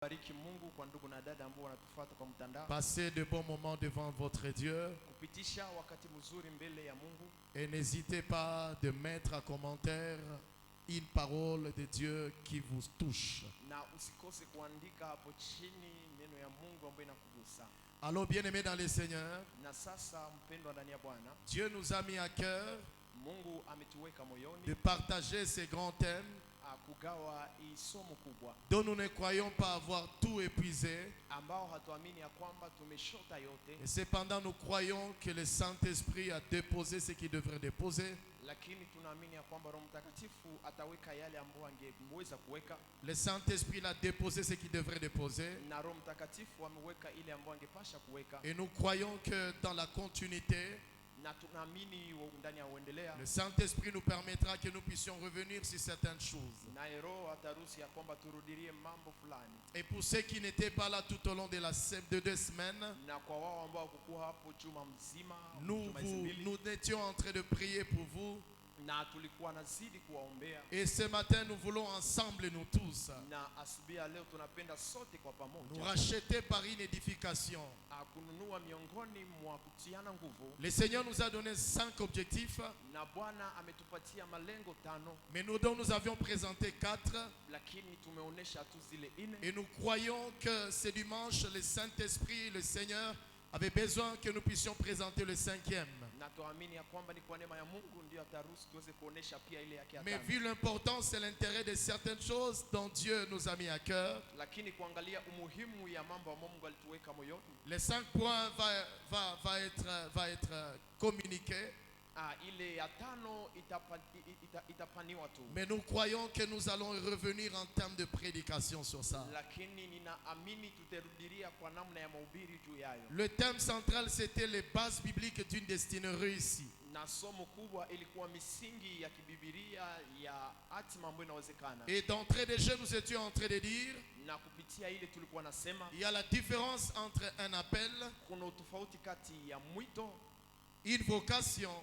Tunambariki Mungu kwa ndugu na dada ambao wanatufuata kwa mtandao. Passez de bons moments devant votre Dieu. Kupitisha wakati mzuri mbele ya Mungu. Et n'hésitez pas de mettre en commentaire une parole de Dieu qui vous touche. Na usikose kuandika hapo chini neno ya Mungu ambayo inakugusa. Alors bien-aimés dans le Seigneur, Na sasa mpendwa ndani ya Bwana, Dieu nous a mis à cœur Mungu ametuweka moyoni de partager ces grands thèmes kugawa hii somo kubwa dont nous ne croyons pas avoir tout épuisé. ambao hatuamini ya kwamba tumeshota yote, Et cependant nous croyons que le Saint-Esprit a déposé ce qu'il devrait déposer. lakini tunaamini ya kwamba Roho Mtakatifu ataweka yale ambayo angeweza kuweka, Le Saint-Esprit a déposé ce qu'il devrait déposer. na Roho Mtakatifu ameweka ile ambayo angepasha kuweka, Et nous croyons que dans la continuité, na tunaamini ndani ya uendelea le Saint-Esprit nous permettra que nous puissions revenir sur certaines choses. na Roho ataruhusu ya kwamba turudilie mambo fulani. Et pour ceux qui n'étaient pas là tout au long de de 2 semaines, Na kwa wao ambao kukuwa hapo juma mzima, juma hizi mbili, nous étions en train de prier pour vous. na tulikuwa nazidi kuwaombea, Et ce matin, nous voulons ensemble, nous tous, na asubuhi ya leo tunapenda sote kwa nous pamoja racheter par une édification. kununua miongoni mwa kutiana nguvu. Le Seigneur nous a donné 5 objectifs, Na Bwana ametupatia malengo 5, mais dont nous avions présenté 4. lakini tumeonesha tu zile 4. Et nous croyons que ce dimanche, le Saint-Esprit, le Seigneur, avait besoin que nous puissions présenter le 5e. Na tuamini ya kwamba ni kwa neema ya Mungu ndio ataruhusu tuweze kuonesha pia ile yake ya Mais 5. vu l'importance et l'intérêt de certaines choses dont Dieu nous a mis à cœur, Lakini kuangalia umuhimu ya mambo ambayo Mungu alituweka moyoni, les 5 points va être communiqués. ile ya 5 itapaniwa tu. Mais nous croyons que nous allons revenir en termes de prédication sur ça. Lakini ninaamini tutarudilia kwa namna ya mahubiri juu yayo. Le thème central, c'était les bases bibliques d'une destinée réussie. Na somo kubwa ilikuwa misingi ya kibibilia ya hatima ambayo inawezekana. Et d'entrée de jeu, nous étions en train de dire, Na kupitia ile tulikuwa nasema il y a la différence entre un appel, kuna utofauti kati ya mwito, une vocation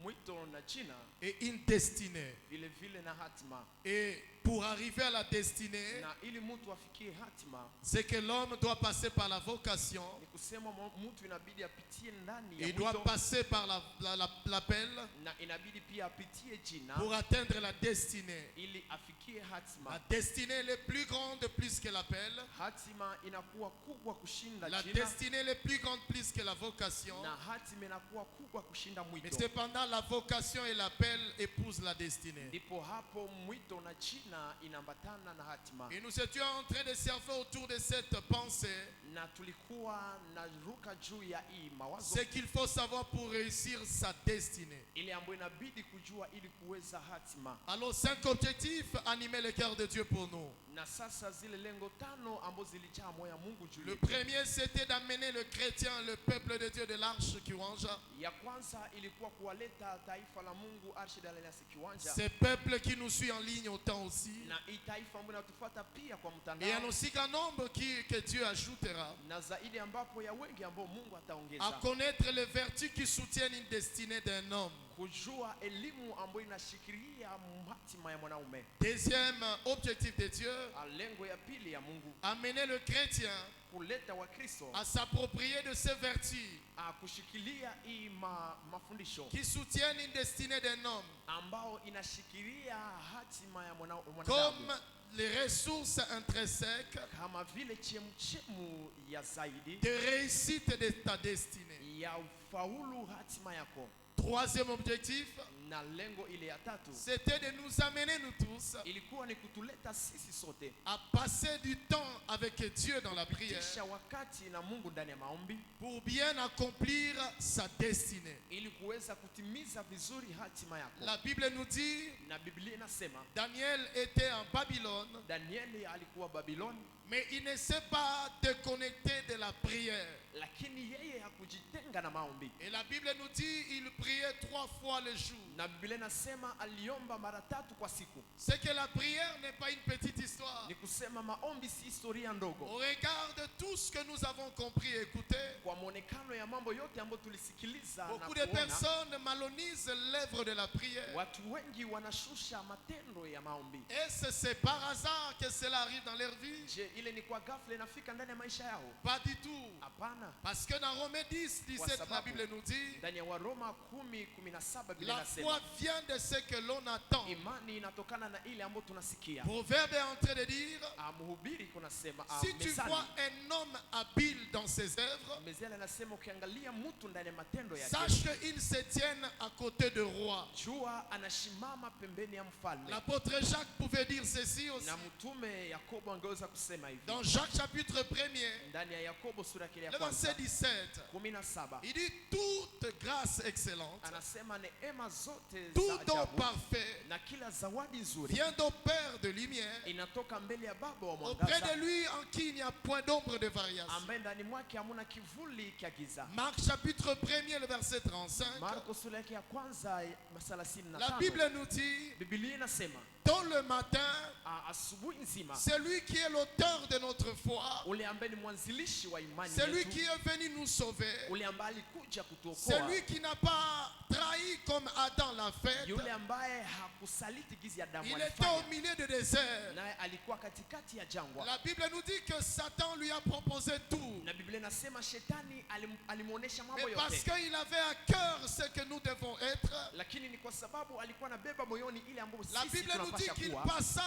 mwito na jina, et une destinée. vile vile na hatima. Et pour arriver à la destinée, Na ili mtu afikie hatima, c'est que l'homme doit passer par la vocation, ni kusema mtu inabidi apitie ndani ya il doit mwito, passer par l'appel na inabidi pia apitie jina pour atteindre la destinée. ili afikie La hatima. destinée elle est plus grande plus que l'appel. Hatima inakuwa kubwa kushinda La jina, destinée elle est plus grande plus que la vocation. na hatima inakuwa kubwa kushinda Mais mwito. cependant, la vocation et l'appel épousent la destinée. Ndipo hapo mwito na jina inaambatana na hatima. Et nous étions en train de surfer autour de cette pensée. Na tulikuwa na ruka juu ya hii mawazo, Ce qu'il faut savoir pour réussir sa destinée. ile ambayo inabidi kujua ili kuweza hatima. Alors 5 objectifs animaient le cœur de Dieu pour nous. Na sasa zile lengo 5 ambazo zilijaa moyo wa Mungu juu Le yetu. premier, c'était d'amener le chrétien, le peuple de Dieu de l'arche qui range. Ya kwanza ilikuwa kuwaleta taifa la Mungu Arshidale la kiwanja, Ce peuple qui nous suit en ligne autant aussi. na hii taifa ambayo inatufuata pia kwa Et mtandao, un aussi grand nombre que Dieu ajoutera. na zaidi ambapo ya wengi ambao Mungu À ataongeza, connaître les vertus qui soutiennent une destinée d'un homme. kujua elimu ambayo inashikilia hatima ya mwanaume. Deuxième objectif de Dieu, Lengo ya pili ya Mungu, amener le chrétien kuleta Wakristo à s'approprier de ces vertus kushikilia hii mafundisho qui soutiennent une destinée d'un homme, ambao inashikilia hatima ya mwanadamu, comme les ressources intrinsèques kama vile chemchemu ya zaidi de réussite de ta destinée. ya ufaulu hatima yako. Troisième objectif, Na lengo ile ya 3 c'était de nous amener nous tous ilikuwa ni kutuleta sisi sote à passer du temps avec Dieu dans la prière kisha wakati na Mungu ndani ya maombi, pour bien accomplir sa destinée. ili kuweza kutimiza vizuri hatima yako. La Bible nous dit, Na Biblia inasema Daniel était en Babylone, Danieli alikuwa Babiloni, mais il ne s'est pas déconnecté de la prière. lakini yeye hakujitenga na maombi. Et la Bible nous dit, il priait priait 3 fois le jour. Na Biblia inasema aliomba mara 3 kwa siku. C'est que la prière n'est pas une petite histoire. Ni kusema maombi si historia ndogo. Au regard de tout ce que nous avons compris et écouté, Kwa muonekano ya mambo yote ambayo tulisikiliza na beaucoup de kuona, personnes malonisent l'œuvre de la prière. watu wengi wanashusha matendo ya maombi. Est-ce c'est par hasard que cela arrive dans leur vie? Je, ile ni kwa ghafla inafika ndani ya maisha yao? Pas du tout. Hapana. Parce que dans Romains 10, 17, la Bible nous dit, Ndani ya Waroma 10:17 Biblia la inasema foi vient de ce que l'on attend. imani inatokana na ile ambayo tunasikia. Proverbe est en train de dire, Mhubiri kunasema si tu vois un homme habile dans ses œuvres, Mezali anasema ukiangalia mtu ndani ya matendo yake, sache qu'il se tienne à côté de roi. jua anashimama pembeni ya mfalme. L'apôtre Jacques pouvait dire ceci aussi. Na mtume Yakobo angeweza kusema hivi. Dans Jacques chapitre 1er, Ndani ya Yakobo sura ya le kwanza verset 17, 17 il dit toute grâce excellente, anasema neema zote za tout don ajabu parfait na kila zawadi nzuri vient au Père de lumière, inatoka mbele ya Baba wa auprès mwangaza, de lui en qui il n'y a point d'ombre de variation. ambaye ndani mwake hamuna kivuli cha giza. Marc chapitre 1er, le verset 35, Marko sura ya kwanza la 35 Bible nous dit, Biblia inasema tôt le matin, asubuhi nzima celui qui est l'auteur de notre foi, ule ambaye ni mwanzilishi wa imani celui yetu, qui est venu nous sauver, ule ambaye alikuja kutuokoa, celui qui n'a pas trahi comme Adam l'a fait, yule ambaye hakusaliti gizi ya damu il était au alifanya, milieu du désert. naye alikuwa katikati ya jangwa. La Bible nous dit que Satan lui a proposé tout. Na Biblia inasema shetani alimuonesha mambo Mais parce yote, qu'il avait à cœur ce que nous devons être, lakini ni kwa sababu alikuwa anabeba moyoni ile ambayo la sisi Bible nous dit tunapasha qu'il kuwa. passa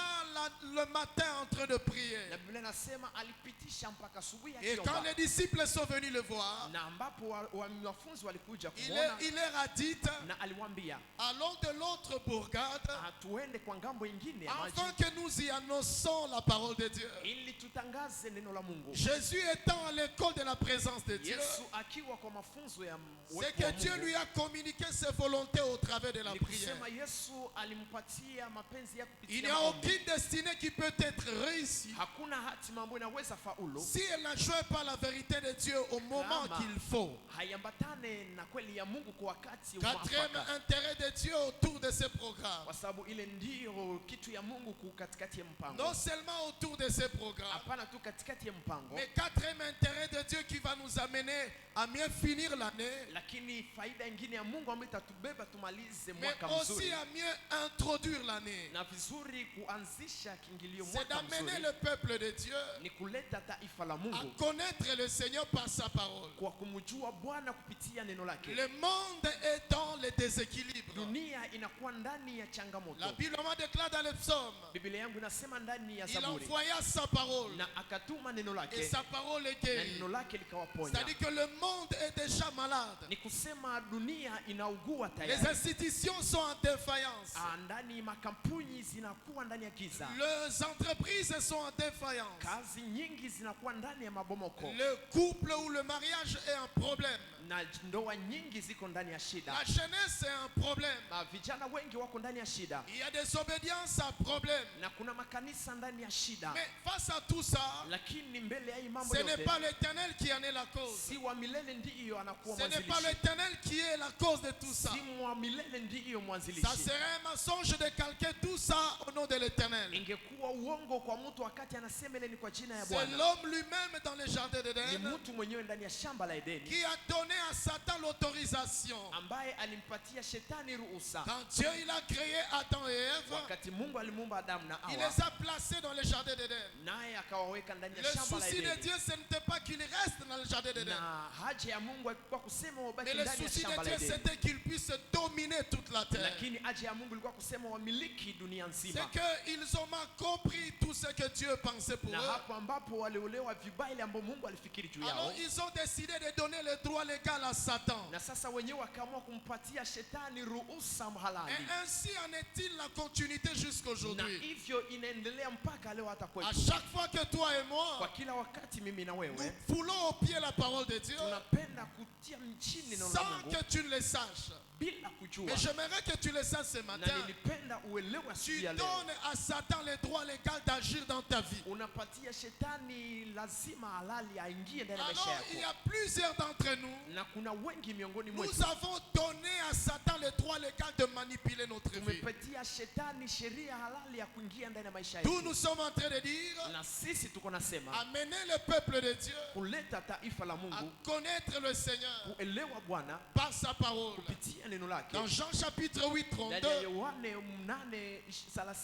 le matin en train de prier. Na Biblia inasema alipitisha mpaka asubuhi Et quand akiomba. les disciples sont venus le voir, Na ambapo wanafunzi walikuja il kumwona, leur a dit, na aliwaambia allons de l'autre bourgade, tuende kwa ngambo ingine ya maji afin que nous y annonçons la parole de Dieu. ili tutangaze neno la Mungu. Jésus étant à l'école de la présence de Dieu, Yesu akiwa kwa mafunzo ya c'est que Dieu lui a communiqué ses volontés au travers de la ni prière. kusema Yesu alimpatia mapenzi yake Il n'y kupitia a maombi. aucune destinée qui peut être réussie Hakuna hatima ambayo inaweza faulu si elle n'a joué pas la vérité de Dieu au moment Kama qu'il faut. haiambatane na kweli ya Mungu kwa wakati Quatrième mwafaka, intérêt de Dieu autour de ce programme. kwa sababu ile ndio kitu ya Mungu katikati ya mpango. Non seulement autour de ce programme, Hapana tu katikati ya mpango, mais quatrième intérêt de Dieu qui va nous amener à mieux finir l'année, lakini faida ingine ya Mungu ambayo itatubeba tumalize mais mwaka aussi mzuri à mieux introduire l'année. na vizuri kuanzisha kiingilio C'est mwaka d'amener mzuri, le peuple de Dieu ni kuleta taifa la à Mungu connaître le Seigneur par sa parole. kwa kumjua Bwana kupitia neno lake. Le monde est dans le déséquilibre. Dunia inakuwa ndani ya La changamoto. Bible me déclare dans les psaumes, Biblia yangu inasema ndani ya il Zaburi, envoya sa parole na akatuma neno et lake sa parole est na guérie. neno lake likawaponya. C'est-à-dire que le monde est déjà malade. Ni kusema dunia inaugua Les tayari. institutions sont en défaillance. Ndani makampuni zinakuwa ndani ya giza, Les entreprises sont en défaillance. kazi nyingi zinakuwa ndani ya mabomoko, Le couple ou le mariage est un problème. na ndoa nyingi ziko ndani ya shida. La jeunesse est un problème. Vijana wengi wako ndani ya shida, Il y a des obédiences à problème. na kuna makanisa ndani ya shida. Mais face à tout ça, Lakini mbele ya hii mambo ce n'est yote, pas l'Éternel qui en est la cause. si wa milele ndiyo anakuwa Ce n'est pas mwanzilishi, l'Éternel qui est la cause de tout ça. si wa milele ndiyo Ça mwanzilishi. serait un mensonge de calquer tout ça au nom de l'Éternel. Ingekuwa uongo kwa mtu wakati anasema ile ni kwa jina ya C'est Bwana. l'homme lui-même dans le jardin Ni d'Éden mtu mwenyewe ndani ya shamba la Edeni qui a donné à Satan l'autorisation. ambaye alimpatia shetani ruhusa. Quand Dieu il a créé Adam et Ève, Wakati Mungu alimuumba Adamu na il Hawa, les a placés dans le jardin d'Éden. naye akawaweka ndani ya Le shamba la souci de Edeni. Dieu, ce n'était pas qu'il reste dans le jardin d'Éden. Na haja ya Mungu haikuwa kusema wabaki Mais le ndani ya souci shamba de la Dieu, Edeni, c'était qu'il puisse dominer toute la terre. lakini haja ya Mungu ilikuwa kusema wamiliki dunia C'est nzima. qu'ils ont mal compris tout ce que Dieu pensait pour Na eux. hapo ambapo waliolewa vibaya ile ambayo Mungu alifikiri juu Alors yao, ils ont décidé de donner le droit légal à Satan. na sasa wenyewe wakaamua kumpatia shetani ruhusa Et halali, ainsi en est-il la continuité na jusqu'aujourd'hui. hivyo inaendelea mpaka leo hata À kwetu. chaque fois que toi et Kwa moi, kila wakati mimi na nous wewe foulons au pied la parole de Dieu tunapenda kutia mchini neno la sans Mungu que tu ne le saches. bila kujua, Mais j'aimerais que tu le saches ce na matin. nilipenda uelewe Tu siku ya leo. donnes à Satan le droit légal d'agir dans ta vie. Unapatia shetani ni lazima halali aingie ndani ya maisha Alors il y yako. a plusieurs d'entre nous. Na kuna wengi miongoni mwetu Nous avons donné à Satan le droit légal de manipuler notre vie. tumepatia shetani sheria halali ya kuingia ndani ya maisha Nous yetu. nous sommes en train de dire, Na sisi tuko nasema amener le peuple de Dieu kuleta taifa la à Mungu connaître le Seigneur kuelewa Bwana par sa parole. kupitia neno lake. Dans Jean chapitre 8, Ndani ya 32, Yohane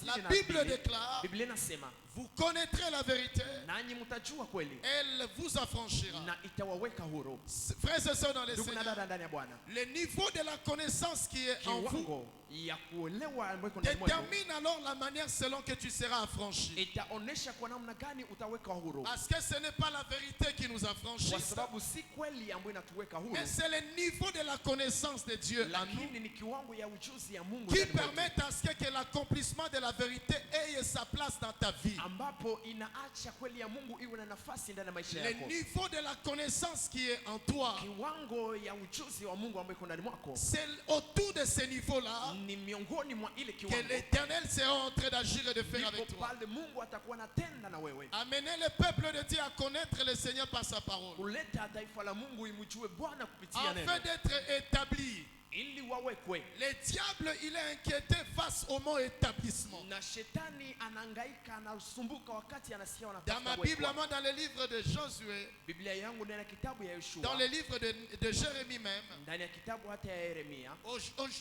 la Bible déclare, Biblia inasema vous connaîtrez la vérité, nanyi mtajua kweli elle vous affranchira. na itawaweka huru. Frères et sœurs dans les Ndugu na Seigneurs, dada ndani ya Bwana, le niveau de la connaissance qui est en vous kiwango ya kuelewa ambayo iko ndani mwako détermine alors la manière selon que tu seras affranchi. itaonesha kwa namna gani utaweka huru, Parce que ce n'est pas la vérité qui nous affranchit, kwa sababu si kweli ambayo inatuweka huru, mais c'est le niveau de la connaissance de Dieu en nous lakini ni kiwango ya ujuzi ya Mungu qui ndani mwetu, permet à ce que l'accomplissement de la vérité ait sa place dans ta vie. ambapo inaacha kweli ya Mungu iwe na nafasi ndani ya maisha Le yako. niveau de la connaissance qui est en toi, Kiwango ya ujuzi wa Mungu ambayo iko ndani mwako c'est autour de ce niveau-là ni miongoni mwa ile que kiwango l'Éternel sera en train d'agir et de faire avec ndipo toi. pale Mungu atakuwa anatenda na wewe, Amener le peuple de Dieu à connaître le Seigneur par sa parole, kuleta taifa la Mungu imjue Bwana kupitia neno afin d'être établi. ili wawekwe. Le diable, il est inquiété face au mot établissement. Na shetani anahangaika, anasumbuka wakati anasikia Dans wanatafuta ma Bible, kuwekwa. moi, dans le livre de Josué, Biblia yangu ndani ya kitabu ya dans Yoshua, le livre de Jérémie même, ndani ya kitabu hata ya Yeremia,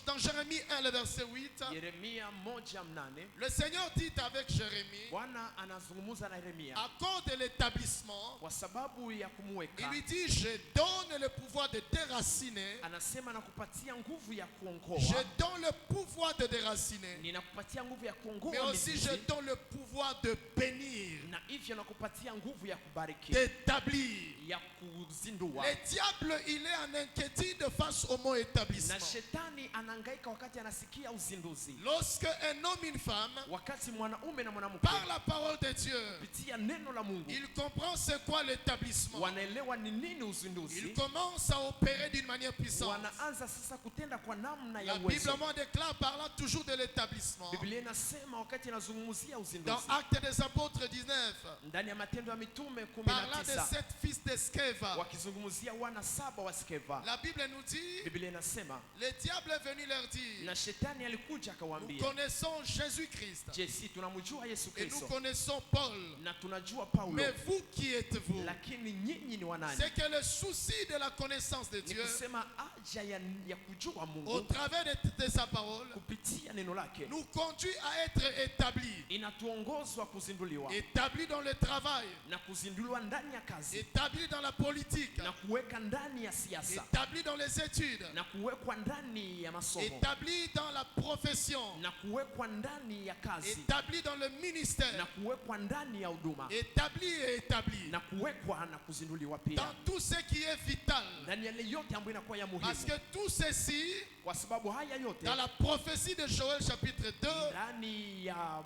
dans Jérémie 1, le verset 8, Yeremia 1:8, le Seigneur dit avec Jérémie, Bwana anazungumza na Yeremia à cause de l'établissement, kwa sababu ya il kumweka. lui dit, je donne le pouvoir de déraciner, Anasema nakupatia nguvu ya je kuongoa, donne le pouvoir de déraciner, ninakupatia nguvu ya mais kuongoa aussi mizizi, je donne le pouvoir de bénir, na hivyo nakupatia nguvu ya kubariki, d'établir. ya kuzindua. Le diable, il est en inquiétude face au mot Na établissement. shetani anahangaika wakati anasikia uzinduzi, Lorsque un homme, une femme, wakati mwanaume na mwanamke par la parole de Dieu, kupitia neno la Mungu il comprend c'est quoi l'établissement. wanaelewa ni nini Il uzinduzi, commence à opérer d'une manière puissante. wanaanza sasa kutenda kwa namna ya La Bible uwezo. moi déclare parlant toujours de l'établissement. Biblia inasema wakati inazungumzia Dans uzinduzi Actes des Apôtres 19, ndani ya Matendo ya Mitume parlant de 19 sept fils d'Esceva, wakizungumzia wana 7 wa Skeva, la Bible nous dit, Biblia inasema le diable est venu leur dire, na shetani alikuja nous akawaambia, connaissons Jésus-Christ je, si tunamjua Yesu et nous Kristo connaissons Paul, na tunajua Paulo, mais vous qui êtes-vous? lakini nyinyi ni wanani? C'est que le souci de la connaissance de Ni Dieu kusema haja ya kujua au Mungu travers de sa parole kupitia neno lake nous conduit à être établis. inatuongozwa kuzinduliwa Établis dans le travail, na kuzinduliwa ndani ya kazi établis dans la politique, na kuweka ndani ya siasa établis dans les études, na kuwekwa ndani ya masomo établis dans la profession, na kuwekwa ndani ya kazi établis dans le na ministère, kuwekwa ndani ya huduma établis et établis na kuwekwa na kuzinduliwa pia dans tout ce qui est vital. ndani ya yale yote ambayo inakuwa ya Parce muhimu, que tout ceci, kwa sababu haya yote dans la prophétie de Joël chapitre 2, ndani ya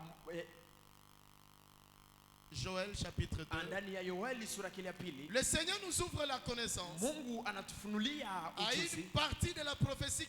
Joël chapitre 2, ndani ya Yoeli sura ya pili, le Seigneur nous ouvre la connaissance Mungu anatufunulia à ujuzi une partie de la prophétie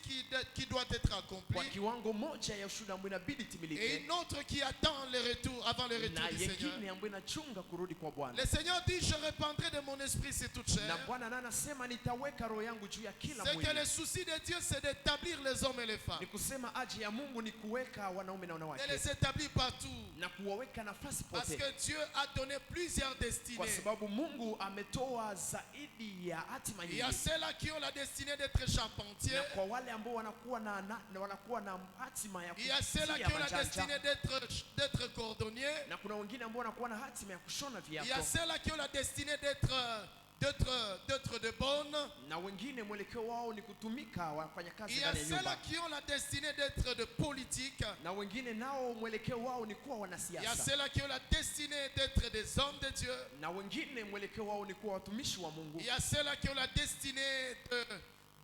qui doit être kwa accomplie kiwango moja ya ushuhuda ambayo inabidi et timilike une autre qui attend le retour avant le retour na du Seigneur. yengine ambayo inachunga kurudi kwa Bwana. Le Seigneur dit, je répandrai de mon esprit sur toute Na chair. Bwana naye anasema nitaweka roho yangu juu ya kila C'est que mwili. le souci de Dieu, c'est d'établir les hommes et les femmes. Ni kusema aje ya Mungu ni kuweka wanaume na De wanawake les établir partout. na kuwaweka nafasi Parce pote, que Dieu a donné plusieurs kwa destinées. sababu Mungu ametoa zaidi ya hatima Il y a nyingi, ceux-là qui ont la destinée d'être charpentiers. na kwa wale ambao wanakuwa na hatima ya Il y a ceux-là qui kutia ont la majanja, destinée d'être cordonniers. na kuna wengine ambao wanakuwa na hatima ya kushona Il y a viatu, ceux-là qui ont la destinée d'être de bonnes. na wengine mwelekeo wao ni kutumika wafanya Il kazi y a ndani ya ceux-là nyumba, qui ont la destinée d'être de politique. na wengine nao mwelekeo wao ni kuwa Il y a wanasiasa, ceux-là qui ont la destinée d'être des hommes de Dieu. na wengine mwelekeo wao ni kuwa watumishi wa Mungu, Il y a ceux-là qui ont la destinée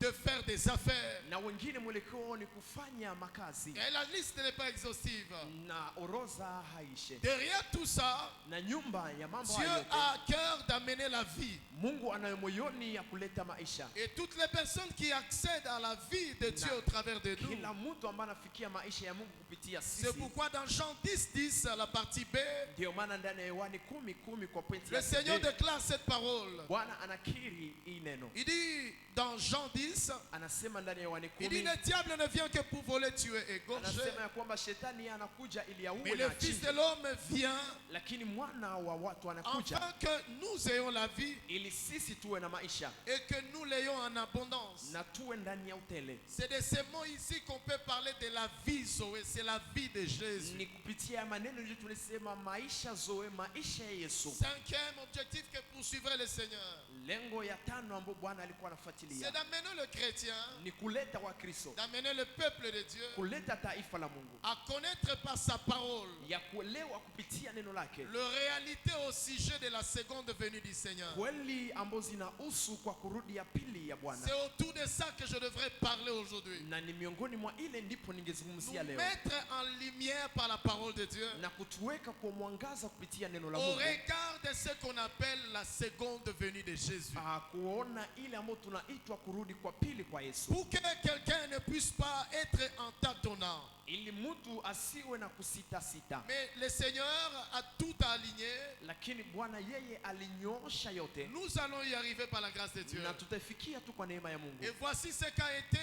de faire des affaires. na wengine mwelekeo ni kufanya makazi, Et la liste n'est pas exhaustive. na orodha haishe. Derrière tout ça, Na nyumba ya mambo Dieu hayo yote, a à cœur d'amener la vie. Mungu anayo moyoni ya kuleta maisha. Et toutes les personnes qui accèdent à la vie de Dieu au travers de nous. Kila mtu ambaye anafikia maisha ya Mungu kupitia C'est sisi. pourquoi dans Jean 10, 10, la partie B, Ndio maana ndani ya Yohana 10:10 kwa pointi le ya Seigneur B, déclare cette parole. Bwana anakiri hii neno. Il dit dans Jean 10, Anasema ndani ya Yohana il dit 10, le diable ne vient que pour voler, tuer et égorger. anasema ya kwamba shetani anakuja ili auwe Mais na le Fils de achinje, l'homme vient lakini mwana wa watu anakuja afin que nous ayons la vie ili sisi tuwe na maisha et que nous l'ayons en abondance. na tuwe ndani ya utele. C'est de ces mots ici qu'on peut parler de la vie Zoé. C'est la vie de Jésus. Ni kupitia maneno ndio tunasema maisha zoe, maisha ya Yesu. Cinquième objectif que poursuivrait le Seigneur, Lengo ya tano ambayo Bwana alikuwa c'est anafuatilia d'amener le chrétien, ni kuleta Wakristo, d'amener le peuple de Dieu kuleta taifa la Mungu à connaître par sa parole ya kuelewa kupitia neno lake la réalité au sujet de la seconde venue du Seigneur. kweli ambazo zinahusu kwa kurudi ya pili ya Bwana, C'est autour de ça que je devrais parler aujourd'hui. na ni miongoni mwa ile ndipo Nous ningezungumzia leo, mettre en lumière par la parole de Dieu na kutuweka kwa mwangaza kupitia neno la au Mungu, regard de ce qu'on appelle la seconde venue de Jésus. kuona ile ambayo tunaitwa kurudi kwa pili kwa Yesu, Pour que quelqu'un ne puisse pas être en tâtonnant. ili mtu asiwe na kusita sita. Mais le Seigneur a tout aligné. Lakini Bwana yeye alinyoosha yote, Nous allons y arriver par la grâce de Dieu. na tutafikia tu kwa neema ya Mungu. Et voici ce qu'a été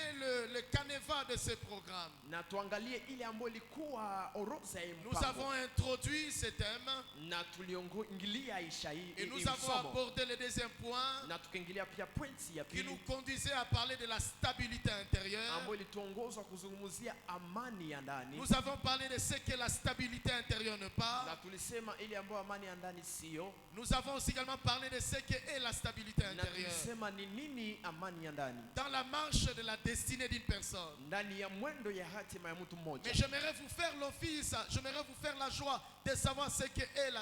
le canevas de ce programme. Na tuangalie ile ambayo ilikuwa orodha ya Nous avons mpango, introduit ce thème na tuliongilia Aisha hii et hii nous avons msomo, abordé le deuxième point na tukaingilia pia pointi ya qui nous pili conduisait à parler de la stabilité intérieure. ambayo ilituongozwa kuzungumzia amani ya ndani, Nous avons parlé de ce que la stabilité intérieure ne na pas. tulisema ile ambayo amani ya ndani sio, Nous avons aussi également parlé de ce que est la stabilité na intérieure. tulisema ni nini amani ya ndani Dans la marche de la destinée d'une personne. ndani ya mwendo ya hatima ya mtu mmoja. Mais j'aimerais vous faire l'office, j'aimerais vous faire la joie de savoir ce que est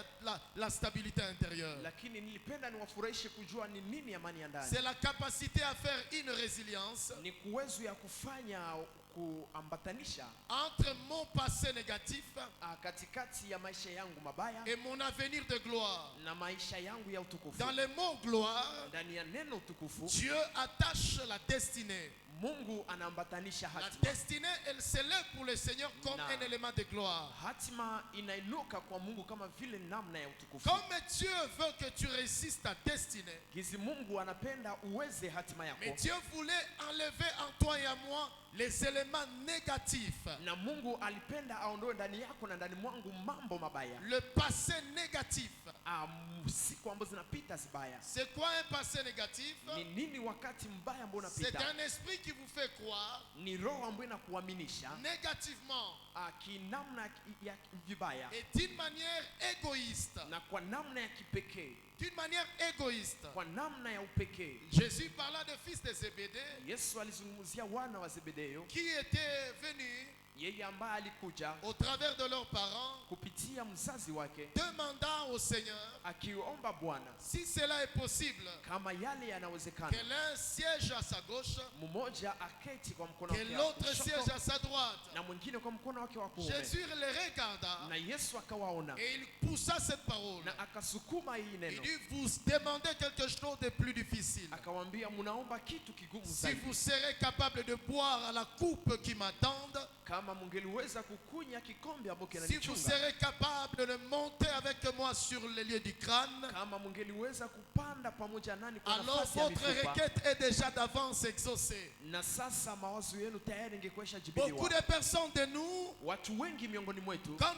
la stabilité intérieure. Lakini nilipenda niwafurahishe kujua ni nini amani ya ndani. C'est la capacité à faire une résilience Ni kuwezo ya kufanya kuambatanisha entre mon passé négatif katikati ya maisha yangu mabaya et mon avenir de gloire. na maisha yangu ya utukufu. Dans le mot gloire, Ndani ya neno utukufu, Dieu attache la destinée. Mungu anaambatanisha La hatima. destinée, elle s'élève pour le Seigneur comme Na. un élément de gloire. Hatima inainuka kwa Mungu kama vile namna ya utukufu. Comme Dieu veut que tu réussisses ta destinée, Gizi Mungu anapenda uweze hatima mais yako, Dieu voulait enlever en toi et en moi les éléments négatifs. na Mungu alipenda aondoe ndani yako na ndani mwangu mambo mabaya, Le passé négatif. siku ambazo zinapita zibaya. C'est quoi un passé négatif? Ni nini wakati mbaya ambao C'est unapita? un esprit qui vous fait croire Ni roho ambayo inakuaminisha négativement kinamna ya vibaya et d'une manière égoïste. na kwa namna ya kipekee, D'une manière égoïste. kwa namna ya upekee. Jésus parla de fils de Zébédée Yesu alizungumzia wana wa Zebedayo, qui étaient venus yeye ambaye alikuja au travers de leurs parents kupitia mzazi wake demandant au Seigneur akiomba Bwana si cela est possible kama yale que yanawezekana, l'un siège à sa gauche, mmoja aketi kwa mkono que wake wa l'autre siège kushoto à sa droite. na mwingine kwa mkono wake wa kuume. Jésus les regarda Na Yesu akawaona et il poussa cette parole. na akasukuma hii Il neno, dit, vous demandez quelque chose de plus difficile. akawaambia munaomba kitu kigumu Si zaidi. vous serez capable de boire à la coupe qui m'attende, Kama mungeliweza kukunya kikombe ambacho si vous kinanichunga, serez capable de monter avec moi sur le lieu du crâne, kama mungeliweza kupanda pamoja nani kwa alors nafasi ya votre mifupa, requête est déjà d'avance exaucée. na sasa mawazo yenu tayari ingekuesha Beaucoup jibiliwa. de personnes de nous, Watu wengi miongoni mwetu, quand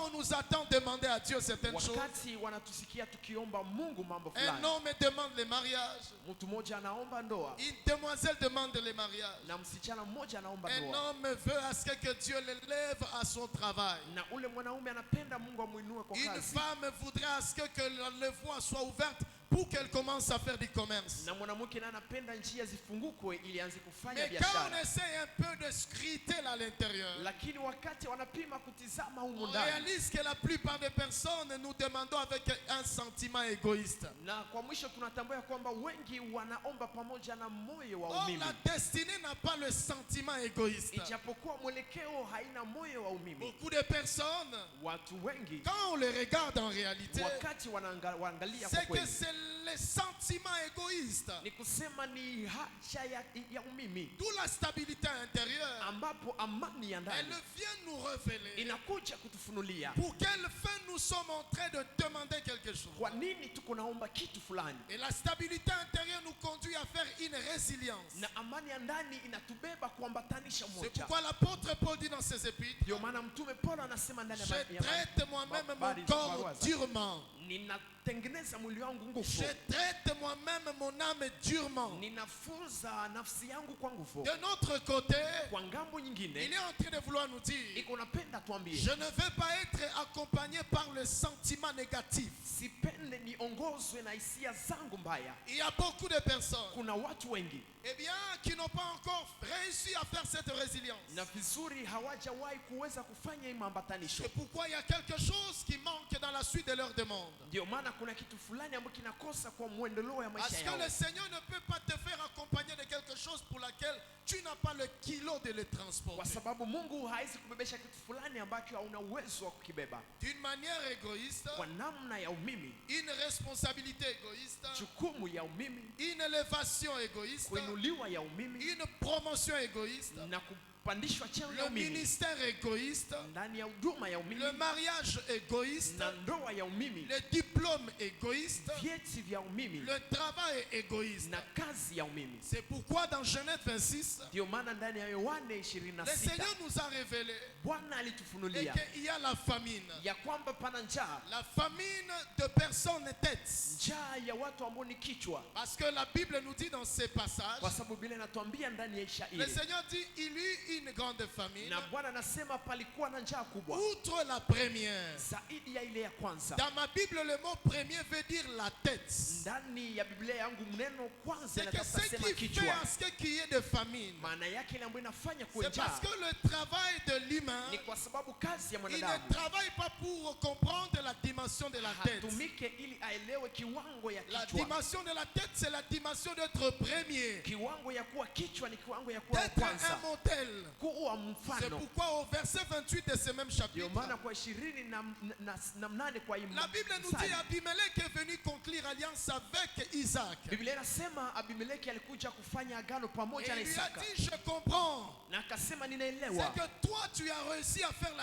on nous attend demander à Dieu certaines choses, wakati wanatusikia tukiomba Mungu mambo un fulani, homme demande le mariage, mtu mmoja anaomba ndoa une demoiselle demande le mariage, na msichana mmoja anaomba un ndoa, homme veut à ce que Dieu l'élève à son travail. na ule mwanaume anapenda Mungu amuinue kwa Une kazi, femme voudrait à ce que la voie soit ouverte pour pour qu'elle commence à faire du commerce. na mwanamke naye anapenda njia zifungukwe ili aanze kufanya Mais quand on biashara. essaie un peu de scruter là à l'intérieur, Lakini wakati wanapima kutizama humu on ndani, réalise que la plupart des personnes nous demandons avec un sentiment égoïste. na kwa mwisho tunatambua kwamba wengi wanaomba pamoja na moyo wa Or, umimi, la destinée n'a pas le sentiment égoïste. ijapokuwa mwelekeo haina moyo wa umimi. Beaucoup de personnes, Watu wengi quand on les regarde en réalité, wakati wanaangalia kwa c'est que kweli, c'est les sentiments égoïstes. ni kusema ni haja ya umimi, D'où la stabilité intérieure. ambapo amani ya Elle ndani vient nous révéler inakuja kutufunulia pour quelle fin nous sommes en train de demander quelque chose. kwa nini tuko naomba kitu fulani, Et la stabilité intérieure nous conduit à faire une résilience. na amani ya ndani inatubeba kuambatanisha C'est moja. pourquoi l'apôtre Paul dit dans ses épîtres, Ndio maana mtume Paulo anasema ndani je ya traite moi-même mon Habari za corps barua za- durement. ninatengeneza mwili wangu nguvu, Je traite moi-même mon âme durement. ninafunza nafsi yangu kwa nguvu. De notre côté, Kwa ngambo il nyingine est en train de vouloir nous dire, iko napenda tuambie, je ne veux pas être accompagné par le sentiment négatif. sipende niongozwe na hisia zangu mbaya. Il y a beaucoup de personnes, Kuna watu wengi eh bien, qui n'ont pas encore réussi à faire cette résilience. na vizuri hawajawahi kuweza kufanya hii maambatanisho. C'est pourquoi il y a quelque chose qui manque dans la suite de leur demande. Ndio maana kuna kitu fulani ambacho kinakosa kwa mwendeleo ya Parce maisha que yao, le Seigneur ne peut pas te faire accompagner de quelque chose pour laquelle tu n'as pas le kilo de le kwa transporter. sababu Mungu hawezi kubebesha kitu fulani ambacho hauna uwezo wa kukibeba. D'une manière égoïste, Kwa namna ya umimi, une responsabilité égoïste, jukumu ya umimi, une élévation égoïste, kuinuliwa ya umimi une promotion égoïste, na kupandishwa cheo ya le umimi, ministère égoïste, ndani ya huduma ya umimi le mariage égoïste, na ndoa ya umimi, le diplôme égoïste, vyeti vya umimi le travail égoïste. na kazi ya umimi. C'est pourquoi dans Genèse 26, Ndio maana ndani ya Yohane le 26 Seigneur nous a révélé Bwana et alitufunulia qu'il y a la famine. ya kwamba pana njaa, La famine de personnes têtes. njaa ya watu ambao ni kichwa, Parce que la Bible nous dit dans ces passages, kwa sababu Biblia inatuambia ndani ya Isha le ile, Seigneur dit il y eut une grande famine, na Bwana anasema palikuwa na njaa kubwa outre la première. zaidi ya ile ya kwanza. Dans ma Bible, le mot premier veut dire la tête. Ndani ya Biblia yangu mneno kwanza C'est que inatafuta ce sema qui fait kichwa, à ce qu'il y ait de famine, maana yake ile ambayo inafanya kuwe c'est parce njaa que le travail de l'humain, ni kwa sababu kazi ya il ne mwanadamu travaille pas pour comprendre la dimension de la tête. hatumike ili aelewe kiwango ya La kichwa. dimension de la tête, c'est la dimension d'être premier, Kiwango ya kuwa kichwa ni kiwango ya kuwa wa d'être kwanza, un modèle. kuwa C'est mfano. pourquoi au verset 28 de ce même Ndio chapitre, maana kwa 28 kwa hii la Bible nous dit Abimelech est venu conclure alliance avec Isaac. Biblia inasema Abimeleki alikuja kufanya agano Et pamoja na il lui a Isaka, dit, je comprends. na akasema C'est ninaelewa que toi, tu as réussi à faire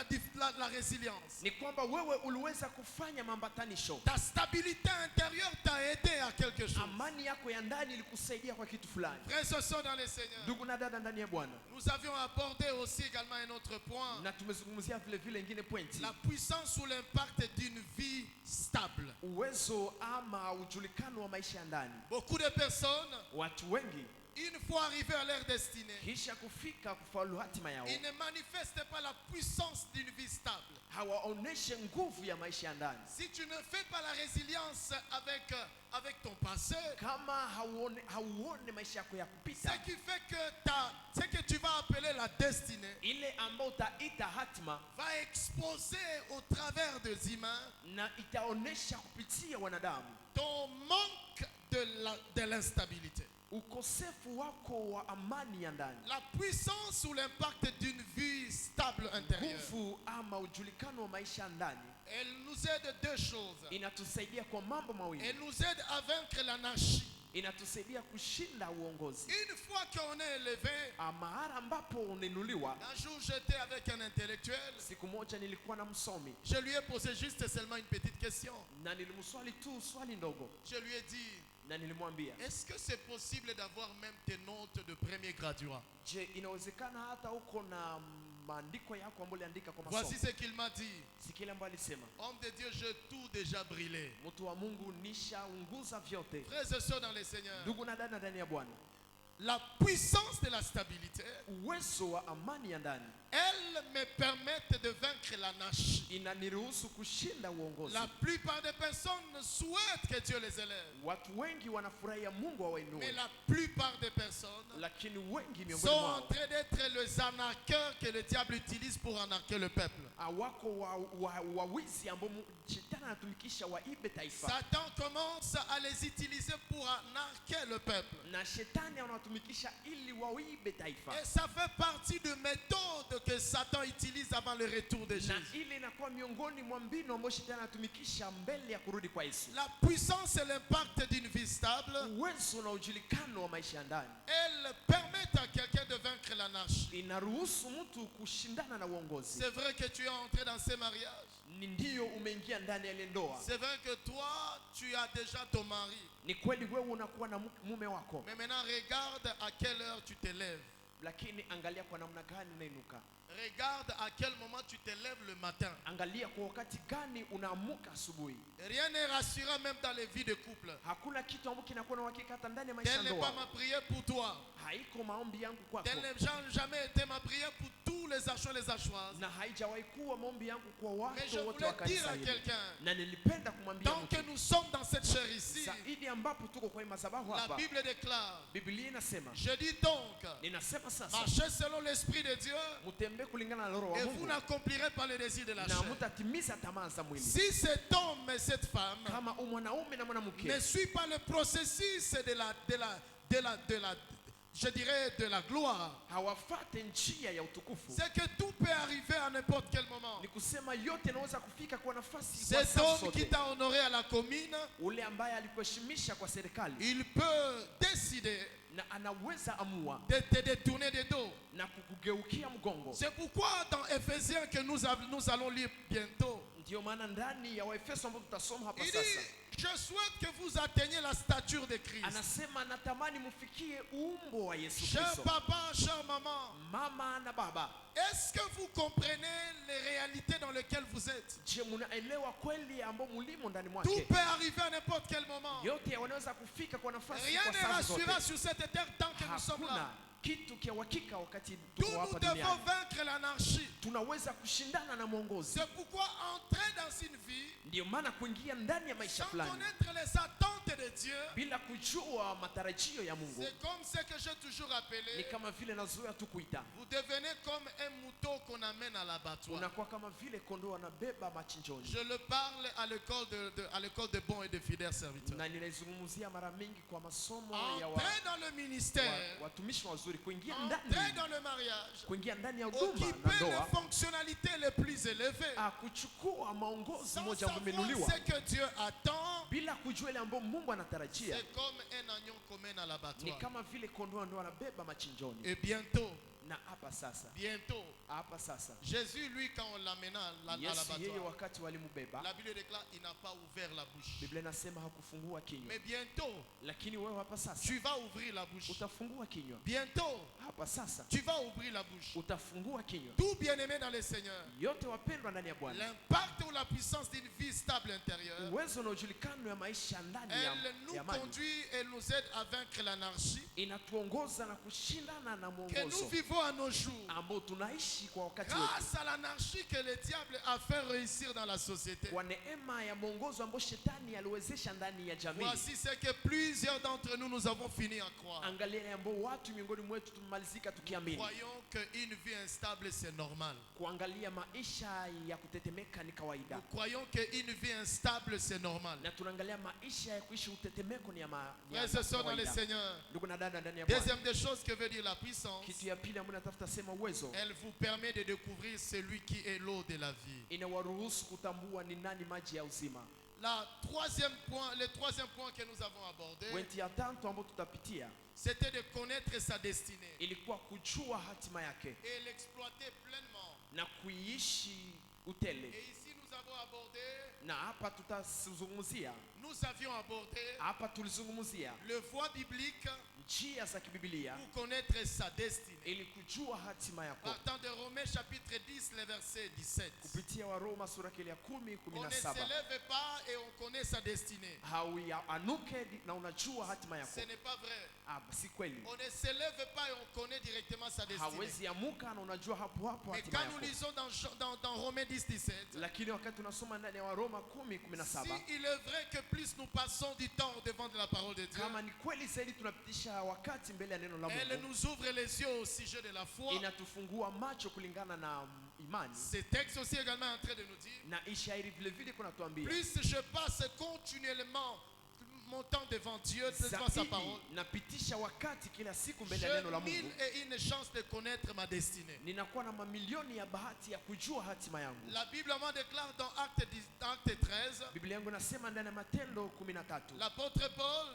la résilience. ni kwamba wewe uliweza kufanya maambatanisho. Ta stabilité intérieure t'a aidé à quelque chose. Amani yako ya ndani ilikusaidia kwa kitu fulani. Frères et sœurs dans le Seigneur, Ndugu na dada ndani ya Bwana, nous avions abordé aussi également un autre point, na tumezungumzia vile vile ingine pointi, la puissance ou l'impact d'une vie stable. uwezo ama ujulikano wa maisha ya ndani. Beaucoup de personnes, Watu wengi une fois arrivés à leur destinée, kisha kufika kufaulu hatima yao ils ne manifestent pas la puissance d'une vie stable. hawaoneshe nguvu ya maisha ya ndani. Si tu ne fais pas la résilience avec ton passé, Kama hauone maisha yako ya ce kupita, qui fait que ce que tu vas appeler la destinée ile ambayo utaita hatima va exposer au travers des humains na itaonesha kupitia wanadamu ton manque de l'instabilité. ukosefu wako wa amani ya ndani, La puissance ou l'impact d'une vie stable intérieure. nguvu ama ujulikano wa maisha ya ndani Elle nous aide de deux choses. inatusaidia kwa mambo mawili. Elle nous aide à vaincre l'anarchie. Inatusaidia kushinda uongozi. Une fois qu'on est élevé, Mahali ambapo unainuliwa. un jour j'étais avec un intellectuel. Siku moja nilikuwa na msomi Je lui ai posé juste seulement une petite question. na nilimswali tu swali ndogo, Je lui ai dit, na nilimwambia, est-ce que c'est possible d'avoir même tes notes de premier graduat? je, inawezekana hata uko na maandiko yako ambayo uliandika kwa Voici masomo? ce qu'il m'a dit. Si kile ambayo alisema, Homme de Dieu, j'ai tout déjà brûlé. mtu wa Mungu, nishaunguza vyote. Frères et sœurs dans le Seigneur, Ndugu na dada ndani ya Bwana, la puissance de la stabilité, uwezo wa amani ya ndani elles me permettent de vaincre l'anarchie. inaniruhusu kushinda uongozi. La plupart des personnes souhaitent que Dieu les élève. Watu wengi wanafurahia Mungu awainue, Mais la plupart des personnes lakini wengi sont miongoni en mwao train d'être les arnaqueurs que le diable utilise pour arnaquer le peuple. wako wawizi ambao shetani anatumikisha waibe taifa, Satan commence à les utiliser pour arnaquer le peuple. na shetani anawatumikisha ili waibe taifa, Et ça fait partie de méthodes que Satan utilise avant le retour de na Jésus. ile inakuwa miongoni mwa mbinu ambayo shetani anatumikisha mbele ya kurudi kwa Yesu. La puissance et l'impact d'une vie stable, Uwezo na ujulikano wa maisha ya ndani elles permettent à quelqu'un de vaincre l'anarchie. inaruhusu mtu kushindana na uongozi. C'est vrai que tu es entré dans ces mariages. Ni ndio umeingia ndani ya ile ndoa, C'est vrai que toi, tu as déjà ton mari. ni kweli wewe unakuwa na mume wako, Mais maintenant, regarde à quelle heure tu te lèves. lakini angalia kwa namna gani unainuka. Regarde à quel moment tu te lèves le matin. Angalia kwa wakati gani unaamuka asubuhi. Rien n'est rassurant même dans les vies de couple. Hakuna kitu ambacho kinakuwa na uhakika hata ndani ya maisha ya Telle n'est pas ndoa. ma prière pour toi. Haiko maombi yangu kwako, Telle n'a jamais été ma prière pour tous les achats et les achoises. na haijawahi kuwa maombi yangu kwa Mais je watu wote wa voulais dire kanisa à hili. quelqu'un, Na nilipenda kumwambia tant que mtu nous sommes dans cette chair ici, zaidi ambapo tuko kwa hii madhabahu la hapa, Bible déclare, Biblia inasema, je dis donc, ninasema sasa, marchez selon l'Esprit de Dieu mtembee kulingana na roho wa et vous Mungu n'accomplirez pas les désirs de la na chair. mtatimiza tamaa za mwili. Si cet homme et cette femme Kama mwanaume na ne mwanamke suivent pas le processus je dirais de la gloire, hawafate njia ya utukufu, c'est que tout peut arriver à n'importe quel moment. ni kusema yote inaweza kufika kwa nafasi kwa Cet saa homme qui zote. t'a honoré à la commune, Ule ambaye alikuheshimisha kwa serikali il peut décider na anaweza amua de te détourner de dos. na kukugeukia mgongo. C'est pourquoi dans Ephésiens que nous allons lire bientôt, Ndio maana ndani ya Waefeso ambao tutasoma hapa il sasa, dit, je souhaite que vous atteigniez la stature de Christ. anasema natamani mfikie umbo wa Yesu Cher Kristo. papa, chère maman, Mama na baba, est-ce que vous comprenez les réalités dans lesquelles vous êtes? je, mnaelewa kweli ambao mlimo ndani Tout mwake? peut arriver à n'importe quel moment. Yote yanaweza kufika kwa nafasi Rien kwa n'est saa zote. rassurant sur cette terre tant que nous sommes là. Hakuna kitu kia uhakika wakati Nous, tuko nous hapa devons duniani. vaincre l'anarchie. Tunaweza kushindana na mwongozi. C'est pourquoi entrer dans une vie Ndio maana kuingia ndani ya maisha sans fulani connaître les attentes de Dieu, bila kujua matarajio ya Mungu c'est comme ce que j'ai toujours ni appelé, kama vile nazoea tu kuita, vous devenez comme un mouton qu'on amène à l'abattoir. unakuwa kama vile kondoo anabeba machinjoni. Je le parle à l'école de bons et de fidèles serviteurs. Na ninaizungumzia mara mingi kwa masomo ya Entrer dans le ministère, watumishi wazuri, kuingia entrer ndani, dans le mariage, kuingia ndani ya huduma na occuper les ndoa, fonctionnalités les plus élevées, kuchukua maongozi sans moja savoir umeinuliwa ce que Dieu attend. bila kujua ile ambayo Mungu anatarajia. C'est comme un agneau qu'on mène à Ni l'abattoir. kama vile kondoo ndio anabeba machinjoni. Et bientôt, Na hapa sasa, Jésus, lui, quand on l'amena à Yesu yeye l'abattoir, wakati walimubeba, la Bible déclare il n'a pas ouvert la bouche. Biblia inasema hakufungua kinywa. Mais bientôt, Lakini wewe hapa sasa tu vas ouvrir la bouche. utafungua kinywa. Bientôt, Hapa sasa tu vas ouvrir la bouche. utafungua kinywa. Tout bien-aimé dans le Seigneur, Yote wapendwa ndani ya Bwana, l'impact ou la puissance d'une vie stable intérieure, uwezo na ujulikano ya maisha ndani elle nous ya amani conduit et nous aide à vaincre l'anarchie inatuongoza na kushindana na que nous mwongozo vivons à nos jours. ambao tunaishi kwa wakati wetu, Grâce à l'anarchie que le diable a fait réussir dans la société. kwa neema ya mwongozo ambao shetani aliwezesha ndani ya jamii. Voici ce que plusieurs d'entre nous, nous avons fini à croire. Angalia ambao watu miongoni mwetu tumemalizika tukiamini Croyons qu'une vie instable, c'est normal. kuangalia maisha ya kutetemeka ni kawaida, Nous croyons qu'une vie instable, c'est normal. na tunaangalia maisha ya kuishi utetemeko ni ya Frères et sœurs dans le kawaida. Seigneur, Ndugu na dada ndani ya Bwana, deuxième des choses que veut dire la puissance, kitu ya pili ambayo natafuta sema uwezo, elle vous permet de découvrir celui qui est l'eau de la vie. inawaruhusu kutambua ni nani maji ya uzima. Le troisième point que nous avons abordé, Pointi ya tatu ambayo tutapitia c'était de connaître sa destinée ilikuwa kujua hatima yake et l'exploiter pleinement. na kuiishi utele. Et ici, nous nous avons abordé, Na hapa tutazungumzia, nous avions abordé hapa tulizungumzia le voie biblique njia za kibibilia pour connaître sa destinée. ili kujua hatima yako. Partant de Romains chapitre 10, le verset 17. Kupitia Waroma sura ya 10 On ne 17. s'élève pas et on connaît sa destinée. Hauianuke na unajua hatima yako. Ce n'est pas vrai. Si kweli. On ne s'élève pas et on connaît directement sa destinée. Hawezi amuka na unajua hapo hapo Mais hatima quand nous yako. lisons dans Romains 10, 17, Lakini wakati tunasoma ndani ya Waroma 10 17, si il est vrai que plus nous passons du temps au devant de la parole de Dieu, kama ni kweli zaidi tunapitisha wakati mbele ya neno la elle Mungu, nous ouvre les yeux au sujet de la foi. inatufungua macho kulingana na imani. Ce texte aussi également est en train de nous dire, Na ishairi vile vile kunatuambia plus je passe continuellement mon temps devant Dieu, devant sa zaidi parole, napitisha wakati kila siku mbele ya neno la j'ai mille Mungu, et une chances de connaître ma destinée. ninakuwa na mamilioni ya bahati ya kujua hatima yangu. La Bible moi déclare dans Acte 13, Biblia yangu nasema ndani ya Matendo 13, l'apôtre Paul,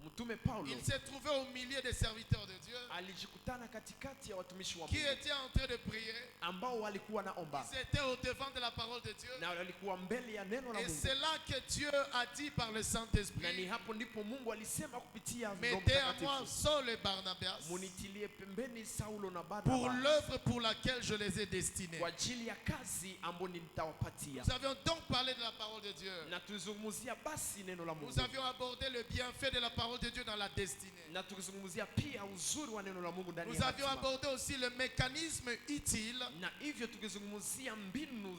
mtume Paulo il s'est trouvé au milieu des serviteurs de Dieu alijikutana katikati ya watumishi wa qui Mungu étaient en train de prier. ambao walikuwa naomba Ils étaient au devant de la parole de Dieu. na walikuwa mbele ya neno la Et Mungu. c'est là que Dieu a dit par le Na ni Saint-Esprit, hapo ndipo Mungu alisema kupitia Roho mettez à moi Mtakatifu, Saul et Barnabas munitilie pembeni Saulo na pour Barnaba l'œuvre pour laquelle je les ai destinés. kwa ajili ya kazi ambayo nitawapatia. Nous avions donc parlé de la parole de Dieu. Na tulizungumzia basi neno la Mungu, Nous avions abordé le bienfait de la parole de Dieu dans la destinée. na tulizungumzia pia uzuri wa neno la Mungu ndani Nous ya avions hatima, abordé aussi le mécanisme utile na hivyo tukizungumzia mbinu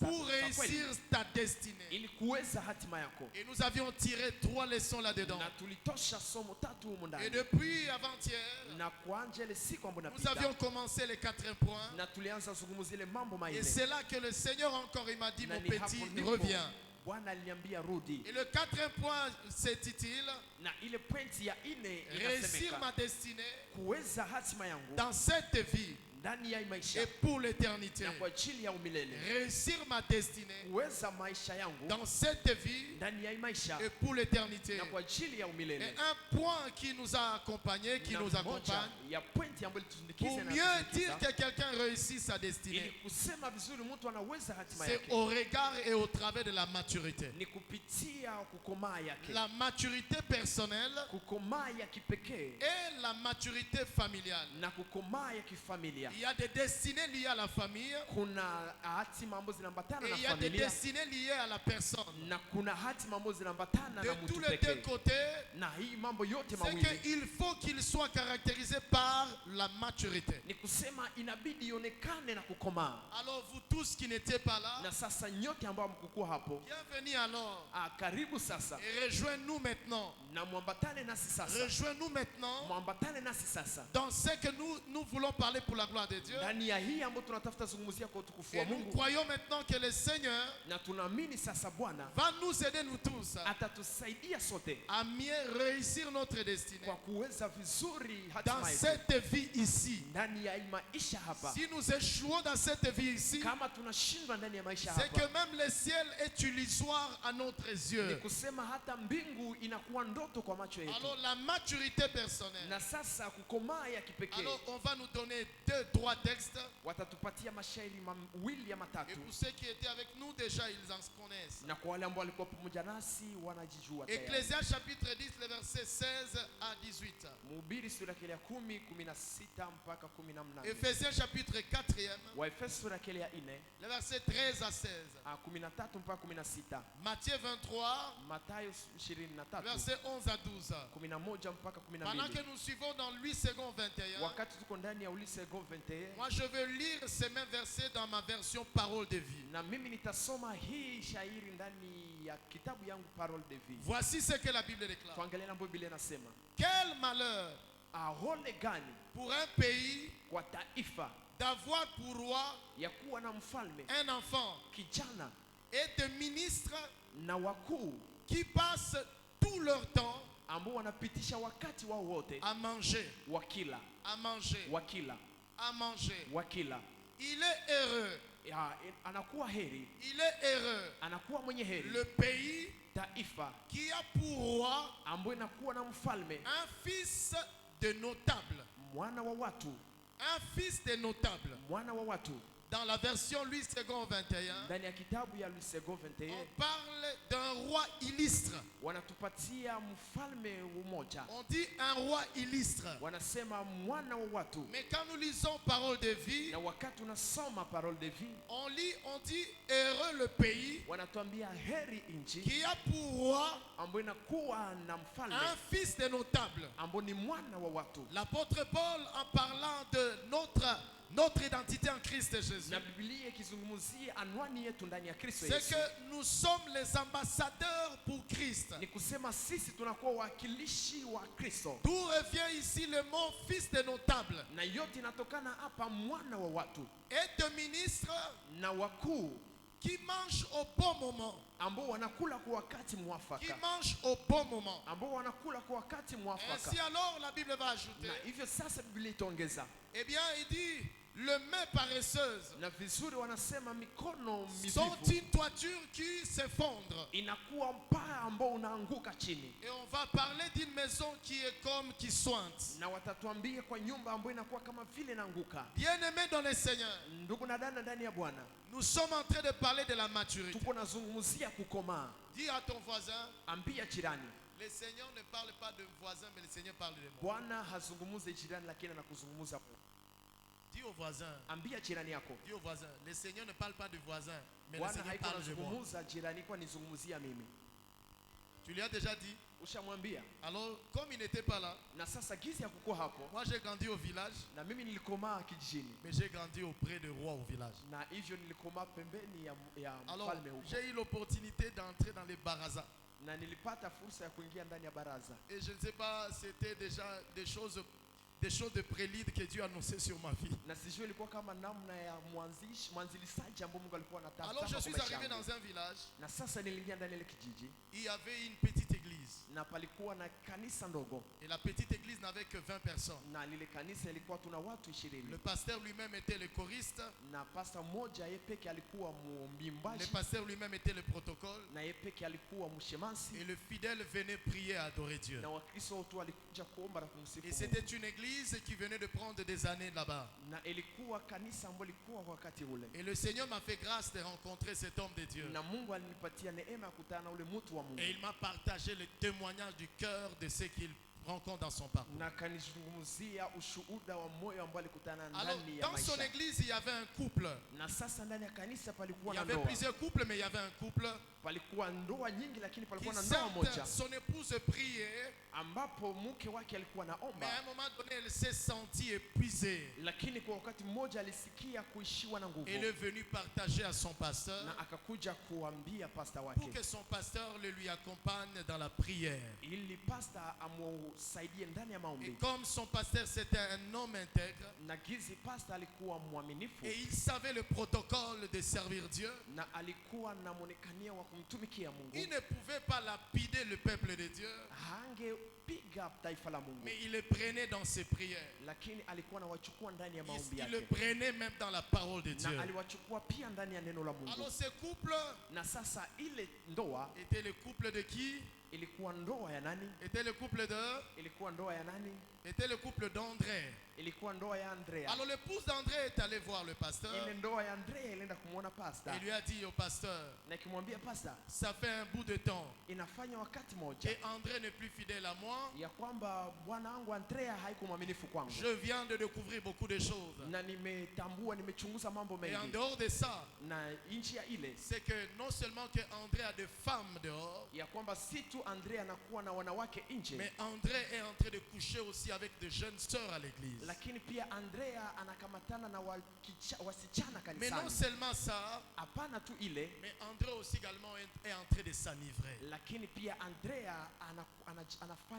pour réussir ta destinée. ili kuweza hatima yako. Et nous avions tiré 3 leçons là-dedans. Na tulitosha somo 3 humu Et ndani, depuis avant-hier, na kuanja ile siku ambayo nous inapita, avions commencé les 4 points. na tulianza kuzungumzia ile mambo Et manne. c'est là que le Seigneur encore, il m'a dit, Na mon ni hapo petit, ndipo reviens. Bwana aliniambia rudi, Et le 4e point, c'est-il, na ile pointi ya ine réussir ma inasemeka destinée kuweza hatima yangu dans cette vie ndani ya hii maisha et pour l'éternité. na kwa ajili ya umilele, Réussir ma destinée kuweza maisha yangu dans cette vie ndani ya hii maisha et pour l'éternité. na kwa ajili ya Et umilele. un point qui nous a accompagnés, qui Na nous moja accompagne, ya pointi ambayo pour ilitusindikiza na mieux dire kutusindikiza, que quelqu'un réussit sa ili destinée, kusema vizuri mtu anaweza hatima c'est yake au regard et au travers de la maturité. ni kupitia kukomaa yake, La maturité personnelle kukomaa ya kipekee et la maturité familiale. na kukomaa ya kifamilia. Il y a des destinées liées à la famille Kuna hatima ambazo zinaambatana et na il y a des familia destinées liées à la personne. na kuna hatima ambazo zinaambatana De na tous mtu les deux pekee, côtés, na hii mambo yote c'est mawili qu'il faut qu'il soit caractérisé par la maturité. ni kusema inabidi ionekane na kukomaa. Alors vous tous qui n'étiez pas là, Na sasa nyote ambao mkukua hapo, bienvenue alors karibu sasa et rejoins-nous maintenant. na mwambatane nasi sasa, Rejoins-nous maintenant mwambatane nasi sasa dans ce que nous voulons parler pour la gloire de Dieu. ndani ya hii ambayo tunatafuta zungumzia kwa utukufu wa Et nous Mungu, croyons maintenant que le Seigneur na tunaamini sasa Bwana va nous aider nous tous atatusaidia sote à mieux réussir notre destinée kwa kuweza vizuri dans hatima yetu cette vie ici. ndani ya hii maisha hapa. Si nous échouons dans cette vie ici, Kama tunashindwa ndani ya maisha c'est que hapa, même le ciel est illusoire à notre ni yeux. kusema hata mbingu inakuwa ndoto kwa macho yetu. Alors la maturité personnelle. Na sasa kukomaa ya kipekee, Alors on va nous donner 2-3 textes. watatupatia mashairi mawili ya Et matatu, pour ceux qui étaient avec nous déjà, ils en connaissent. na kwa wale ambao walikuwa pamoja nasi wanajijua tayari. Ecclésias chapitre 10, le verset 16 à 18. Mhubiri sura ya 10 16 mpaka 18. Ephésiens chapitre 4e, Waefeso sura ya 4 le verset 13 à 16. 13 mpaka 16. Matthieu 23, Mathayo 23 verset 11 à 12. 11 mpaka Pendant que 12. nous suivons dans Louis II 21, Wakati tuko ndani ya Ulise 21, moi je veux lire ces mêmes versets dans ma version Parole de vie. na mimi nitasoma hii shairi ndani ya kitabu yangu Parole de Vie. Voici ce que la Bible déclare. Tuangalie na Biblia inasema, Quel malheur ole gani pour un pays kwa taifa d'avoir pour roi ya kuwa na mfalme un enfant kijana et de ministres na wakuu qui passent tout leur temps ambao wanapitisha wakati wao wote à manger, wakila à manger, wakila à manger. wakila. Il est heureux, Anakuwa heri, il est heureux. anakuwa mwenye heri Le pays taifa qui a pour roi ambayo inakuwa na mfalme un fils de notable. mwana wa watu, Un fils de notable. mwana wa watu. dans la version Louis II 21, ndani ya kitabu ya Louis II on 21 parle d'un roi illustre. wanatupatia mfalme mmoja, On dit un roi illustre. wanasema mwana wa watu. Mais quand nous lisons parole de vie, Na wakati unasoma parole de vie, on dit heureux le pays wanatuambia heri nchi qui a pour roi ambayo inakuwa na mfalme un fils de notable. ambayo ni mwana wa watu. L'apôtre Paul, en parlant de notre identité en Christ Jésus, Na Biblia ikizungumzia anwani yetu ndani ya Kristo c'est Yesu, que nous sommes les ambassadeurs pour Christ. ni kusema sisi tunakuwa wakilishi wa Kristo, D'où revient ici le mot fils de notable. na yote inatokana hapa mwana wa watu Et de ministre na wakuu qui mange au bon moment. ambao wanakula kwa wakati Qui mwafaka, mange au bon moment. ambao wanakula kwa wakati mwafaka. Ainsi alors la Bible va ajouter, Na hivyo sasa Biblia itaongeza, eh bien il dit, le main paresseuse na vizuri wanasema mikono sont mivivu une toiture qui s'effondre. inakuwa mpaa ambao unaanguka chini, Et on va parler d'une maison qui est comme qui sointe. na watatuambia kwa nyumba ambayo inakuwa kama vile inaanguka. Bien-aimés dans le Seigneur, Ndugu na dada ndani ya Bwana, nous sommes en train de parler de la maturité. tuko nazungumzia kukomaa. Dis à ton voisin, Ambia jirani, le Seigneur ne parle pas de voisin, mais le Seigneur parle de moi. Bwana hazungumuze jirani, lakini anakuzungumza. Dis au voisin, Ambia jirani yako, dis au voisin, le Seigneur ne parle pas de voisin, mais le Bwana Seigneur haiko parle de moi. nazungumuza jirani, kwa nizungumzia mimi. Tu lui as déjà dit. Ushamwambia? Alors, comme il n'était pas là, Na sasa gizi ya kuko hapo, moi j'ai grandi au village, na mimi nilikomaa kijijini, mais j'ai grandi auprès de roi au village. na hivyo nilikomaa pembeni ya Alors, mfalme huko, j'ai eu l'opportunité d'entrer dans les barazas. na nilipata fursa ya kuingia ndani ya baraza, Et je ne sais pas, c'était déjà des choses de prélude que Dieu annonçait sur ma vie. na sijui ilikuwa kama namna ya mwanzilishaji ambao Mungu alikuwa anataka Alors, je kwa suis maisha arrivé yangu. dans un village, Na sasa niliingia ndani ya ile kijiji, il y avait une petite église. na palikuwa na kanisa ndogo, Et la petite église n'avait que 20 personnes. na lile kanisa ilikuwa tuna watu 20, Le pasteur lui-même était le choriste, na pasta mmoja yeye peke alikuwa le mwimbaji, pasteur lui-même était le protocole, na yeye peke alikuwa mshemasi, et le fidèle venait prier et adorer Dieu. na Wakristo wote walikuja kuomba na kumsifu Et Mungu. c'était une église qui venait de prendre des années là-bas. Na ilikuwa kanisa ambalo lilikuwa wakati ule, Et le Seigneur m'a fait grâce de rencontrer cet homme de Dieu. na Mungu alinipatia neema ya kukutana na ule mtu wa Mungu, Et il m'a partagé le témoignage du cœur de ce qu'il rencontre dans son parcours. na kanizungumzia ushuhuda wa moyo ambao alikutana Alors, ndani ya dans son maisha. église, il y avait un couple. Na sasa ndani ya kanisa Il palikuwa y na avait ndoa, plusieurs couples, mais il y avait un couple palikuwa ndoa nyingi, lakini qui, palikuwa na ndoa moja certes, son épouse priait, ambapo mke wake alikuwa mais à naomba, un moment donné, elle s'est sentie épuisée. lakini kwa wakati mmoja alisikia kuishiwa na nguvu, Elle est venue partager à son pasteur na akakuja kuambia pasta pour wake que son pasteur le lui accompagne dans la prière. ili pasta amusaidie ndani ya Et maombi. comme son pasteur c'était un homme intègre, Na gizi pasta alikuwa mwaminifu, et il savait le protocole de servir Dieu, na alikuwa na mwonekania wa kumtumikia Mungu, il ne pouvait pas lapider le peuple de Dieu, hangepiga taifa la Mungu, mais il le prenait dans ses prières. lakini alikuwa anawachukua ndani ya maombi Il le yake, prenait même dans la parole de Dieu. na aliwachukua pia ndani ya neno la Mungu. Alors ce couple Na sasa ile ndoa était le couple de qui? ilikuwa ndoa ya nani? Était le couple de? Ilikuwa ndoa ya nani? Était le couple d'André. Ilikuwa ndoa ya Andrea. Alors l'épouse d'André est allée voir le pasteur Ile ndoa ya Andrea ilienda kumwona pasta, et lui a dit au pasteur, na ikimwambia pasta, ça fait un bout de temps inafanya wakati moja et André n'est plus fidèle à moi. ya kwamba bwana wangu Andrea haiko mwaminifu kwangu, Je viens de découvrir beaucoup de choses. na nimetambua, nimechunguza mambo Et en mengi, dehors de ça, na nchi ya ile c'est que non seulement que André a des femmes dehors, ya kwamba si tu Andrea anakuwa na wanawake nje, mais André est en train de coucher aussi avec de jeunes sœurs à l'église. lakini pia Andrea anakamatana na wasichana Mais non kanisani. seulement ça, Hapana tu ile, mais André aussi également est en train de s'enivrer. lakini pia Andrea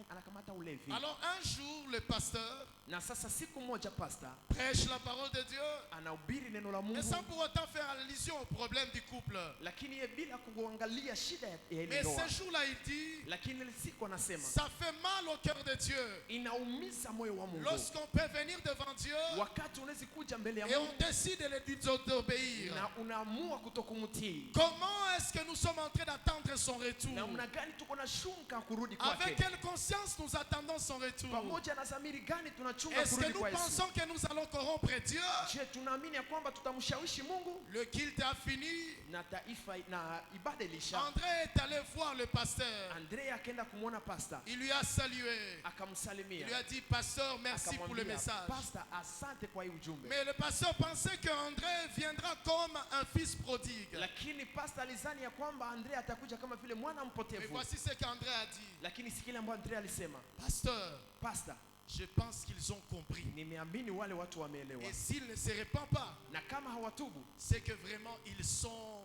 anakamata ulevi. Alors un jour, le pasteur Na sasa siku moja pasta prêche la parole de Dieu anahubiri neno la et Mungu, sans pour autant faire allusion au problème du couple. lakini ye bila kuangalia shida ya ile Mais ndoa. ce jour-là, il dit, dit, Lakini ile siku anasema ça fait mal au cœur de Dieu inaumiza moyo wa Mungu lorsqu'on peut venir devant Dieu wakati unaweza kuja mbele ya et Mungu on décide de lui d'obéir. na unaamua kutokumtii. Comment est-ce que nous sommes en train d'attendre son retour? Namna gani tuko na shunka kurudi Avec kwake? quelle conscience nous attendons son retour? Pamoja na dhamiri gani tunachunga Est-ce que kurudi nous kwa Yesu? pensons que nous allons corrompre Dieu? Je, tunaamini ya kwamba tutamshawishi Mungu? Le culte a fini. Na taifa na ibada ilisha. André est allé voir le pasteur. Andrea akaenda kumwona pasta, Il lui a salué. Il akamsalimia, lui a dit, pasteur, merci pour le akamwambia message. pasta, asante kwa hii ujumbe. Mais le pasteur pensait que André viendra comme un fils prodigue. Lakini pasta alizani ya kwamba Andrea atakuja kama vile mwana Mais mpotevu. voici ce qu'André a dit. Lakini sikile ambayo Andrea alisema, Pasteur, pasta, je pense qu'ils ont compris. nimeamini wale watu wameelewa, Et s'ils ne se répandent pas, na kama hawatubu c'est que vraiment ils sont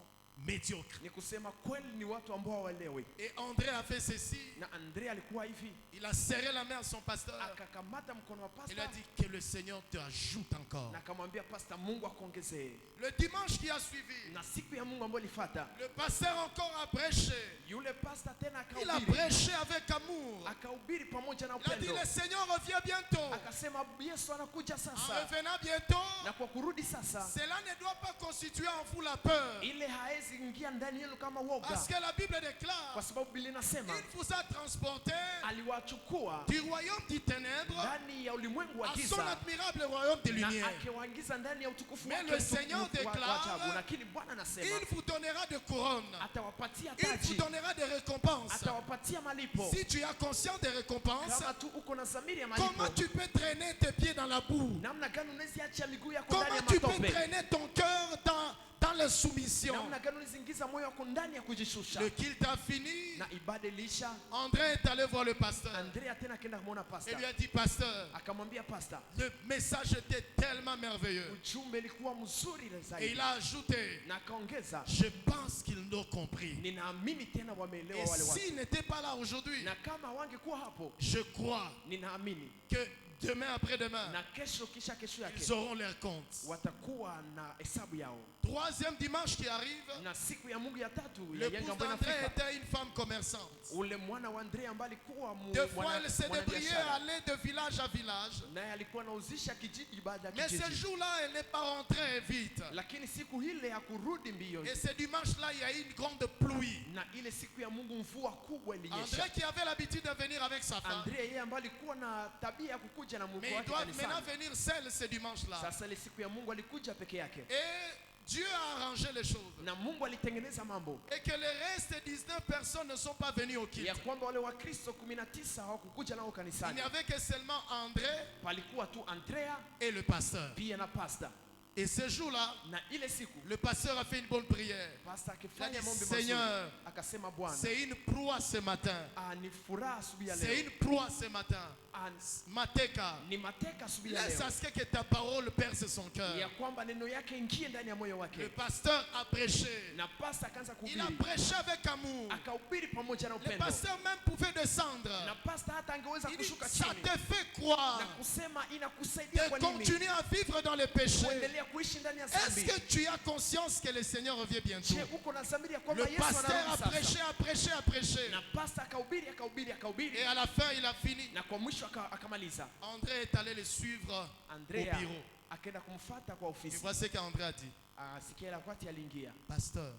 médiocres. ni kusema kweli ni watu ambao hawaelewi. Et André a fait ceci. Na Andrea alikuwa hivi, Il a serré la main à son pasteur. akakamata mkono wa Il a pasta dit que le Seigneur te ajoute encore. na akamwambia pasta, Mungu akuongezee. Le dimanche qui a suivi, Na siku ya Mungu ambayo ilifuata, le pasteur encore a prêché. yule pasta tena Il a akahubiri, prêché avec amour. akahubiri pamoja na Il a dit upendo, le Seigneur revient bientôt. akasema Yesu anakuja En sasa, revenant bientôt, na kwa kurudi sasa cela ne doit pas constituer en vous la peur. ile haezi ingia ndani yenu kama woga, Parce que la Bible déclare, kwa sababu Biblia inasema il vous a transporté aliwachukua du royaume des ténèbres ndani ya ulimwengu wa à son giza admirable royaume de na lumière. akiwaingiza ndani ya utukufu Mais wake le Seigneur wa déclare, ajabu. Lakini Bwana anasema Il vous donnera des couronnes. atawapatia Il vous taji, donnera des récompenses. atawapatia malipo. Si tu as conscience des récompenses, Kama tu uko na dhamiri ya malipo, comment tu peux traîner tes pieds dans la boue? namna gani unaweza acha miguu yako ndani ya Comment tu peux matope? traîner ton cœur dans la soumission? Namna gani unazingiza moyo wako ndani ya kujishusha? Le culte a fini. Na ibada ilisha, André est allé voir le pasteur. Andrea tena akaenda kumwona Et pasta, lui a dit, pasteur, akamwambia pasta, le message était tellement merveilleux. ujumbe ilikuwa mzuri Et zaidi, il a ajouté, na akaongeza, je pense qu'ils l'ont compris. ninaamini tena wameelewa Et wale watu, s'ils n'étaient pas là aujourd'hui, na kama wangekuwa hapo, je crois ninaamini que demain après-demain, na kesho kisha kesho yake ils auront leur compte. watakuwa na hesabu yao. Troisième dimanche qui arrive, Na siku ya Mungu ya tatu ya l'épouse yanga ambayo d'André inafika, était une femme commerçante. ule mwana wa Andrea ambaye alikuwa Des fois, elle se débrouillait, mwanabiashara, aller de village à village. naye alikuwa anauzisha kijiji baada ya Mais ce kijiji, jour-là, elle n'est pas rentrée vite. lakini siku ile hakurudi mbio. Et ce dimanche-là, il y a eu une grande pluie. Na ile siku ya Mungu mvua kubwa André ilinyesha. qui avait l'habitude de venir avec sa femme, Andrea yeye ambaye alikuwa na tabia ya kukuja na Mungu mais il wake doit maintenant kanisani, venir seul ce dimanche-là. sasa ile siku ya Mungu alikuja peke yake, Et Dieu a arrangé les choses. na Mungu alitengeneza mambo Et que le reste 19 personnes ne sont pas venues au culte. ya kwamba wale Wakristo 19 hawakukuja nao Il n'y kanisani, avait que seulement André palikuwa tu Andrea et le pasteur. pia na pasta. Et ce jour-là, Na ile siku le pasteur a fait une bonne prière. pasta Il a akifanya dit, maombi mazuri, Seigneur, akasema Bwana, c'est une proie ce matin. ni furaha asubuhi ya C'est leo, une proie ce matin. Mateka. ni mateka asubuhi ya Laisse leo, à ce que ta parole perce son cœur. ya kwamba neno yake ingie ndani ya moyo Le wake. pasteur a prêché. Na pasta akaanza Il a kuhubiri, prêché avec amour. akahubiri pamoja na Le upendo, pasteur même pouvait descendre. na pasta hata angeweza Il dit, kushuka ça chini te fait croire na kusema inakusaidia de kwa nini continuer à vivre dans le péché. kuendelea kuishi ndani ya Est-ce dhambi. que tu as conscience que le Seigneur revient bientôt? Je, uko na dhamiri ya Le kwamba Yesu pasteur a anarudi sasa? prêché, a prêché, a prêché. Na pasta akahubiri akahubiri akahubiri, Et à la fin, il a fini. na kwa mwisho akamaliza. André est allé le suivre au Andrea bureau. akaenda kumfuata kwa Et ofisi. voici ce qu'André a dit. Sikia la wakati aliingia, Pasteur,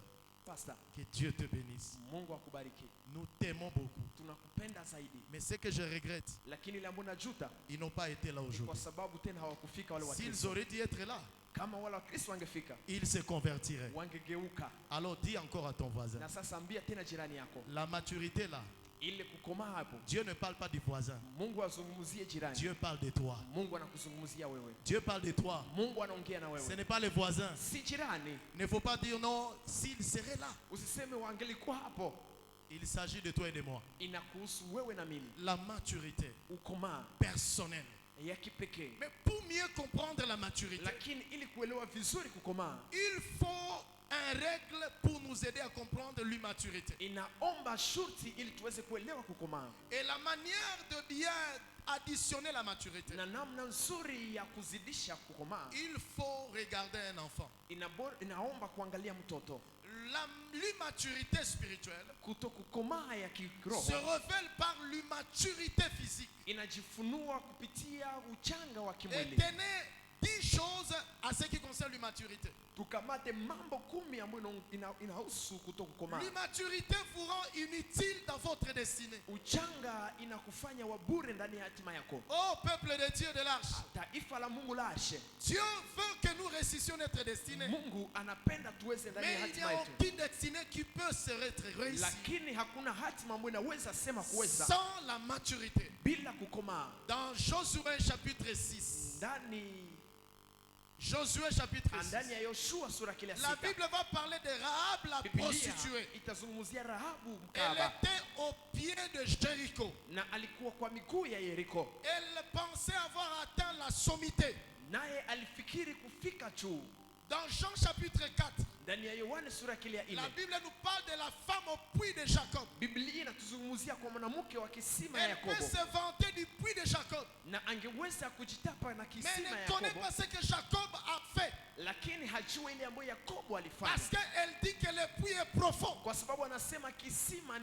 pasta, que Dieu te bénisse. Mungu akubariki, Nous t'aimons beaucoup. tunakupenda zaidi, Mais ce que je regrette, lakini ile ambayo najuta ils n'ont pas été là kwa aujourd'hui. sababu tena hawakufika wale S'ils Wakristo. auraient dû être là, Kama wale Wakristo wangefika, ils se convertiraient. wangegeuka. Alors dis encore à ton voisin, Na sasa ambia tena jirani yako, la maturité là, ile kukomaa hapo, Dieu ne parle pas du voisin. Mungu azungumzie jirani. Dieu parle de toi. Mungu anakuzungumzia wewe, Dieu parle de toi. Mungu anaongea na Ce wewe, n'est pas les voisins. si jirani. Il ne faut pas dire non, s'ils seraient là. Usiseme wangelikuwa hapo. Il s'agit de toi et de moi. Inakuhusu wewe na mimi, La maturité ukomaa personnelle. ya kipekee. Mais pour mieux comprendre la maturité, Lakini ili kuelewa vizuri kukomaa, il faut un règle pour nous aider à comprendre l'immaturité. inaomba shurti ili tuweze kuelewa kukomaa, Et la manière de bien additionner la maturité, na namna nzuri ya kuzidisha kukomaa il faut regarder un enfant. inaomba kuangalia mtoto. l'immaturité spirituelle kutokukomaa ya se kiroho révèle par l'immaturité physique. inajifunua kupitia uchanga wa Et kimwili. tenez 10 choses à ce qui concerne l'immaturité. Tukamate mambo 10 ambayo inahusu kutokukomaa. L'immaturité vous rend inutile dans votre destinée. Uchanga inakufanya wabure ndani ya hatima yako. Oh peuple de Dieu de l'Arche, Taifa la Mungu la Arshe, Dieu veut que nous réussissions notre destinée. Mungu anapenda tuweze ndani ya Mais il n'y hatima a yetu. aucune destinée qui peut se réussir Lakini hakuna hatima ambayo inaweza sema kuweza sans la maturité. bila kukomaa. Dans Josué chapitre 6, Ndani Josué chapitre 6, ndani ya Yoshua sura kile la 6. Bible va parler de Rahab la Biblia prostituée. itazungumzia Rahabu Elle mkaba, était au pied de Jéricho. na alikuwa kwa miguu ya Yeriko, Elle pensait avoir atteint la sommité. naye alifikiri kufika juu. Dans Jean chapitre 4, Ndani ya Yohana sura kile ya la 4, Bible nous parle de la femme au puits de Jacob. Biblia inatuzungumzia kwa mwanamke wa kisima ya Elle peut Yakobo, se vanter du puits de Jacob, na angeweza kujitapa na mais kisima elle ya ne connaît Yakobo, pas ce que Jacob a fait. lakini hajua ile ambayo Yakobo alifanya, Parce qu'elle dit que le puits est profond. kwa sababu anasema kisima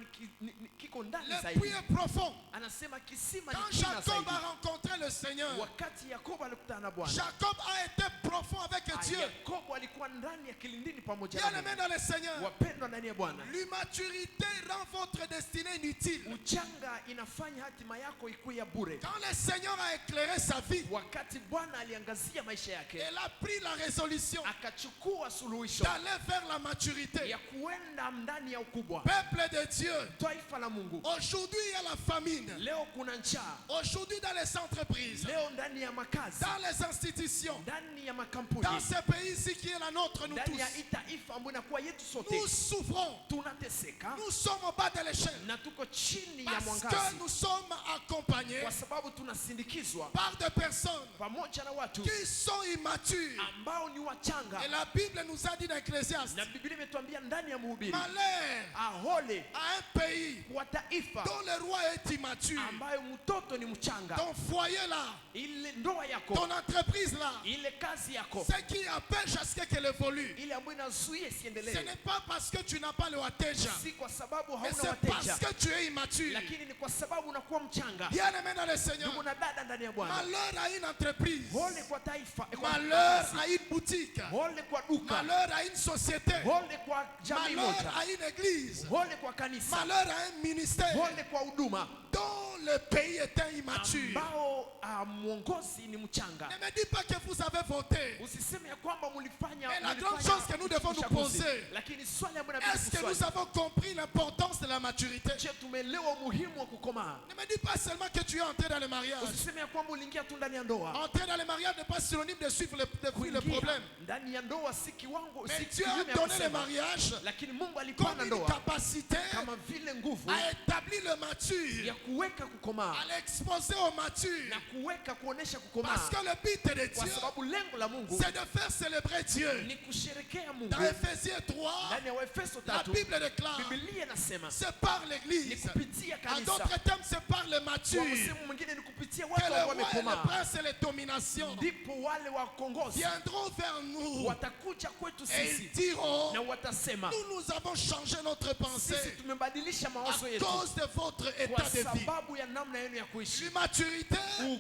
kiko ndani Le zaidi. puits est profond. Anasema kisima ni Quand kina Jacob zaidi. a rencontré le Seigneur, Wakati Yakobo alikutana na Bwana, Jacob a été profond avec Dieu. Yakobo alikuwa ndani ya kilindini pamoja Bien na aimé Mungu. dans le Seigneur, Wapendwa ndani ya Bwana, l'immaturité rend votre destinée inutile. uchanga inafanya hatima yako ikuwe ya bure. Quand le Seigneur a éclairé sa vie, Wakati Bwana aliangazia maisha yake, elle a pris la résolution akachukua suluhisho d'aller vers la maturité. ya kuenda ndani ya ukubwa. Peuple de Dieu, Taifa la Mungu, aujourd'hui il y a la famine. leo kuna njaa, Aujourd'hui dans les entreprises, leo ndani ya makazi, dans les institutions, ndani ya makampuni, dans ce pays ici qui est la nôtre, nous ndani ya tous, taifa ambayo inakuwa yetu sote, nous souffrons. tunateseka Nous sommes au bas de l'échelle na tuko chini ya parce mwangazi, que nous sommes accompagnés kwa sababu tunasindikizwa par des personnes pamoja na watu qui sont immatures. ambao ni wachanga. Et la Bible nous a dit dans Ecclésiaste, Na Biblia imetuambia ndani ya Mhubiri, malheur ahole à un pays kwa taifa dont le roi est immature. ambayo mtoto ni mchanga. Ton foyer là, Ile ndoa yako, ton entreprise là, ile kazi yako, ce qui empêche à ce qu'elle évolue, ile ambayo inazuia ce isiendelee, n'est pas parce que tu n'as pas le wateja, si kwa sababu mais hauna c'est parce wateja, que tu es immature. lakini ni kwa sababu unakuwa mchanga. Bien aimé dans le Seigneur, Ndugu na dada ndani ya Bwana, malheur à une entreprise, hole kwa taifa, kwa malheur kazi, à une boutique, hole kwa duka, malheur à une société, hole kwa jamii malheur moja, à une église, hole kwa kanisa, malheur à un ministère hole kwa huduma dont le pays est immature. ambao mwongozi ni mchanga. Ne me dis pas que vous avez voté. Usiseme ya kwamba mulifanya, Mais la mulifanya grande chose que nous devons nous uchaguzi. poser, Lakini swali ambalo inabidi est-ce que tuswali, nous avons compris l'importance de la maturité? je, tumeelewa umuhimu wa kukomaa? Ne me dis pas seulement que tu es entré dans le mariage. Usiseme ya kwamba uliingia tu ndani ya ndoa. Entrer dans le mariage n'est pas synonyme de suivre le Kuingia problème. ndani ya ndoa si kiwango, si Mais Dieu a kinyume ya donné le kusema. mariage Lakini Mungu comme alipana une ndoa capacité kama vile nguvu à établir le mature, ya kuweka kukomaa à l'exposer au mature. na kuweka kuonesha kukomaa, Parce que le but de kwa Dieu, sababu lengo la Mungu c'est de faire célébrer Dieu. ni kusherekea Mungu. Dans Ephésiens 3, Ndani ya Waefeso la 3 Bible déclare, Biblia inasema c'est par ni l'église. kupitia En kanisa, d'autres termes, c'est par le kwa mature msemo mwingine ni kupitia que watu le ambao roi et le wamekomaa, prince et les dominations ndipo wale wakongozi viendront vers nous watakuja kwetu et ils sisi diront, na watasema, nous avons changé notre sisi pensée tumebadilisha à mawazo yetu cause de votre kwa état de vie. sababu ya namna yenu ya kuishi. L'immaturité,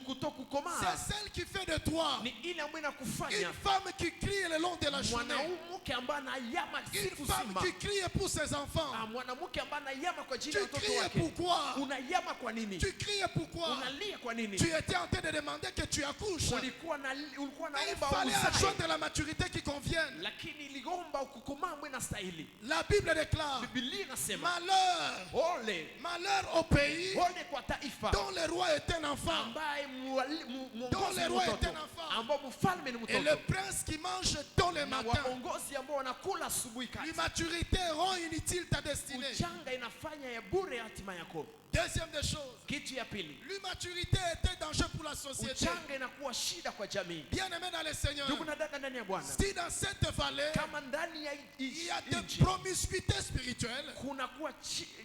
Kutokukomaa c'est celle qui fait de toi ni ile ambayo une inakufanya femme qui crie le long de la journée, mwanamke ambaye anayama une siku femme zima, qui crie pour ses enfants. mwanamke ambaye anayama kwa ajili Tu ya watoto cries wake. pourquoi? Unayama kwa nini? Tu cries pourquoi? Unalia kwa nini? Tu étais en train de demander que tu accouches. Ulikuwa Mais il naomba fallait uzae, adjoindre la maturité qui convienne. lakini iliomba kukomaa mwe na stahili. La Bible déclare, Biblia inasema malheur, ole malheur au pays ole kwa taifa dont le roi est un enfant ambaye Dont mwongozi le ni roi est mtoto, un enfant. ambao mfalme ni et le mtoto, prince qui mange tôt le na matin. waongozi ambao wanakula asubuhi kati. L'immaturité rend inutile ta destinée. Uchanga inafanya ya bure hatima yako. Deuxième des choses, Kitu ya pili, l'immaturité était danger pour la société. uchanga inakuwa shida kwa jamii. Bien-aimé dans le Seigneur, Ndugu na dada ndani ya Bwana, si dans cette vallée, kama ndani ya il y a nchi des promiscuités spirituelles, kunakuwa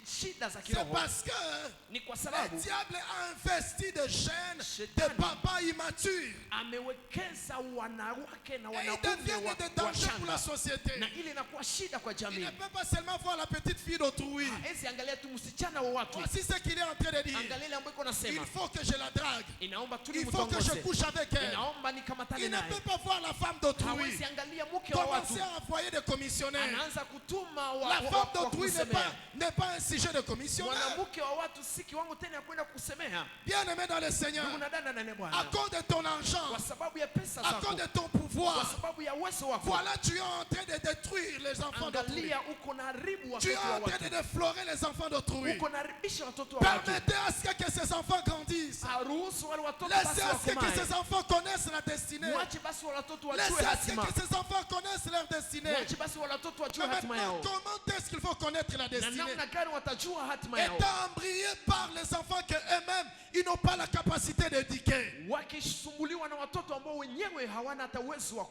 shida za c'est kiroho, parce que ni kwa le sababu diable a investi de jeunes, de Shetani papas immatures. amewekeza wanawake na Et ils wanaume deviennent des dangers pour la wachanga, société. na ile inakuwa shida kwa Il jamii. ne peut pas seulement voir la petite fille d'autrui. Ezi angalia tu msichana wa watu, Voici ce qu'il est en train de dire. angalia ile ambayo iko Il nasema, faut que je la drague. inaomba tu Il faut que je nimtongoze, couche avec elle. inaomba nikamatane Il ne naye. peut pas voir la femme d'autrui. Hawezi angalia mke wa watu, Commencer à envoyer des commissionnaires. anaanza kutuma La femme d'autrui kusemea. n'est pas un sujet de commissionnaire. Mwanamke wa watu si kiwango tena ya kwenda kusemea. Bien-aimé dans le Seigneur, Ndugu na dada ndani ya à Bwana, cause de ton argent, kwa sababu ya pesa à zako, cause de ton kwa pouvoir, sababu ya uwezo wako, voilà, tu es en train de détruire les enfants d'autrui. angalia uko na haribu Tu es watoto wa en train watu, de déflorer les enfants d'autrui. uko na haribisha watoto wa watu. Permettez à ce que ces enfants grandissent. Aruhusu wale watoto Laissez basi à ce que wakomae. ces enfants connaissent la destinée. Mwache basi wale watoto wajue Laissez à ce hatima. que ces enfants connaissent leur destinée. Mwache basi wale watoto wajue Mais hatima maintenant, yao. comment est-ce qu'il faut connaître la Na destinée? namna gani watajua hatima yao? Étant embrayés par les enfants que eux-mêmes, ils n'ont pas la capacité d'éduquer. Wakisumbuliwa na watoto ambao wenyewe hawana hata uwezo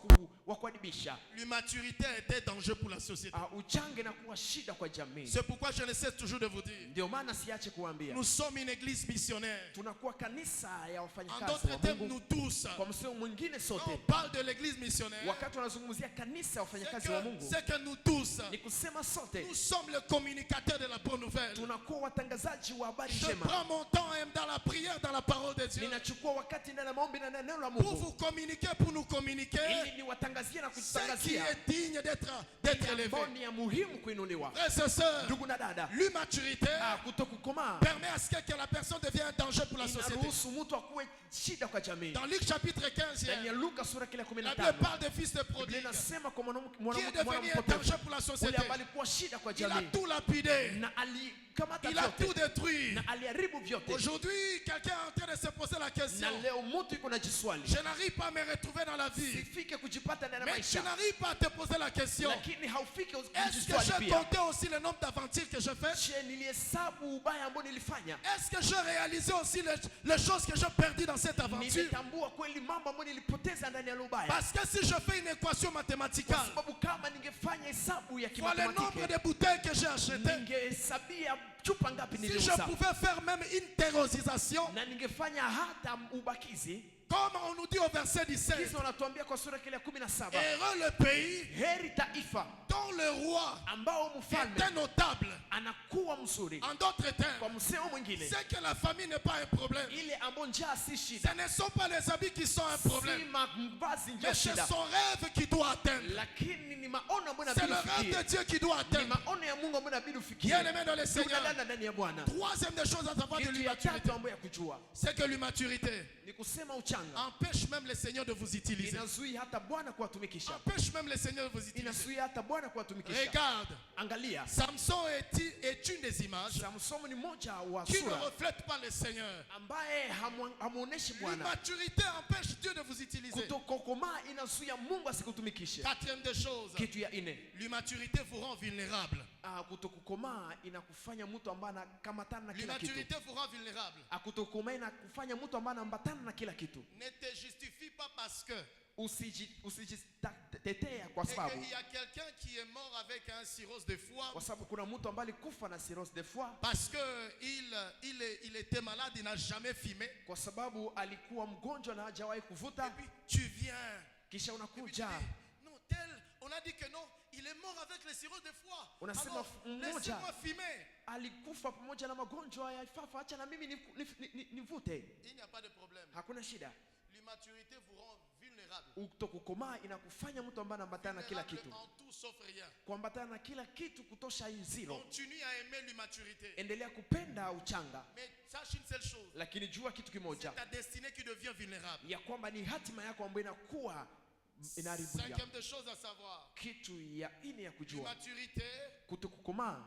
wa kuadibisha. L'immaturité était danger pour la société. Uchange inakuwa shida kwa jamii. C'est pourquoi je ne cesse toujours de vous dire, Ndio maana siache kuambia, nous sommes une église missionnaire. tunakuwa kanisa ya En wafanyakazi d'autres wa termes, Mungu. nous tous, Kwa msemo mwingine quand on sote, parle de l'église missionnaire, wakati wanazungumzia kanisa ya wafanyakazi wa Mungu, c'est que nous tous, ni kusema sote nous sommes le communicateur de la bonne nouvelle. tunakuwa watangazaji wa habari Je njema. prends mon temps dans la prière, dans la parole de Dieu, Ninachukua wakati ndani ya maombi na neno la pour Mungu vous communiquer, pour nous communiquer ili niwatangazie na ce qui kutangazia est digne d'être élevé. ambao ni ya muhimu kuinuliwa. Frères et sœurs, Ndugu na dada, l'immaturité kutokukomaa permet à ce que la personne devienne un danger pour la société. inaruhusu mtu akuwe shida kwa jamii. Dans Luc chapitre 15, Ndani ya Luka sura kile la Bible 15 parle des fils de Biblia prodigue inasema kwa qui est devenu un danger pour la ule société. ambaye alikuwa shida kwa Il a jamii tout lapidé. na alikamata Il a tout vyote détruit. na aliharibu vyote. Aujourd'hui, quelqu'un est en train de se poser la question. Na leo mtu yuko na jiswali, Je n'arrive pas à me retrouver dans la vie. sifike kujipata ndani ya Mais tu maisha, n'arrives pas à te poser la question. lakini haufiki Est-ce que kujiswali j'ai pia. compté aussi le nombre d'aventures que je fais? Je nilihesabu ubaya ambao nilifanya, Est-ce que j'ai réalisé aussi les choses que j'ai perdues dans cette aventure? nimetambua kweli mambo ambayo nilipoteza ndani ya ubaya. Parce que si je fais une équation mathématique, Kwa sababu kama ningefanya hesabu ya voilà le nombre kimathematiki, de bouteilles que j'ai achetées. ningehesabia chupa ngapi Si je niliuza, pouvais faire même une terrorisation, na ningefanya hata ubakizi. comme on nous dit au verset 17, Kisha wanatuambia kwa sura kile ya 17, heureux le pays heri taifa dont le roi ambao est mfalme un notable. anakuwa mzuri. En d'autres Kwa termes, msemo mwingine, c'est que la famille n'est pas un problème. ile ambao njaa si Ce shida, ne sont pas les habits qui sont un si problème, mavazi ndio mais c'est shida, son rêve qui doit atteindre. lakini ni maono ambayo C'est le inabidi rêve de ufikie, Dieu qui doit ni atteindre. maono ya Mungu ambayo inabidi ufikie. Bien-aimé dans le Ndugu na Seigneur, dada ndani ya Bwana, troisième des choses à savoir de kitu ya l'immaturité, tatu ambayo ya kujua c'est que l'immaturité ni kusema uchanga empêche même le Seigneur de vous utiliser. inazuia hata Bwana kuwatumikisha, Empêche même le Seigneur de vous utiliser. inazuia hata Bwana kuwatumikisha. Regarde, Angalia, Samson est une des images Samsoni ni mmoja wa qui ne sura reflète pas le Seigneur. ambaye hamuoneshi Bwana. L'immaturité empêche Dieu de vous utiliser. Kutokomaa inazuia Mungu asikutumikishe. Quatrième des choses, Kitu ya ine, l'immaturité vous rend vulnérable. kutokukomaa inakufanya mtu ambaye anakamatana na kila kitu. L'immaturité vous rend vulnérable. Kutokukomaa inakufanya mtu ambaye anaambatana na kila kitu. Ne te justifie pas parce que Usijitetea kwa et sababu qu'il y a quelqu'un qui est mort avec un cirrhose de foie kwa sababu kuna mtu ambaye alikufa na cirrhose de foie parce que il était malade, il n'a jamais fumé. kwa sababu alikuwa mgonjwa na hajawahi Et kuvuta, puis tu viens. kisha Et puis tu unakuja dis, non, tel, on a dit que non, il est mort avec le cirrhose de foie. unasema Alors, mmoja laissez-moi fumer. alikufa pamoja na magonjwa ya fafa, acha na mimi nivute. Il n'y a pas de problème. Hakuna shida. L'immaturité vous rend vulnérable. Kutokukomaa inakufanya mtu ambaye anaambatana na kila Vulnérable kitu, en tout sauf rien. kuambatana na kila kitu, kutosha zero. Continue à aimer l'immaturité. Endelea kupenda uchanga, Mais sache une seule chose. lakini jua kitu C'est kimoja, ta destinée qui devient vulnérable. ya kwamba ni hatima yako ambayo inakuwa inaharibiwa. Cinquième des choses à savoir. Kitu ya ine ya kujua, L'immaturité kutokukomaa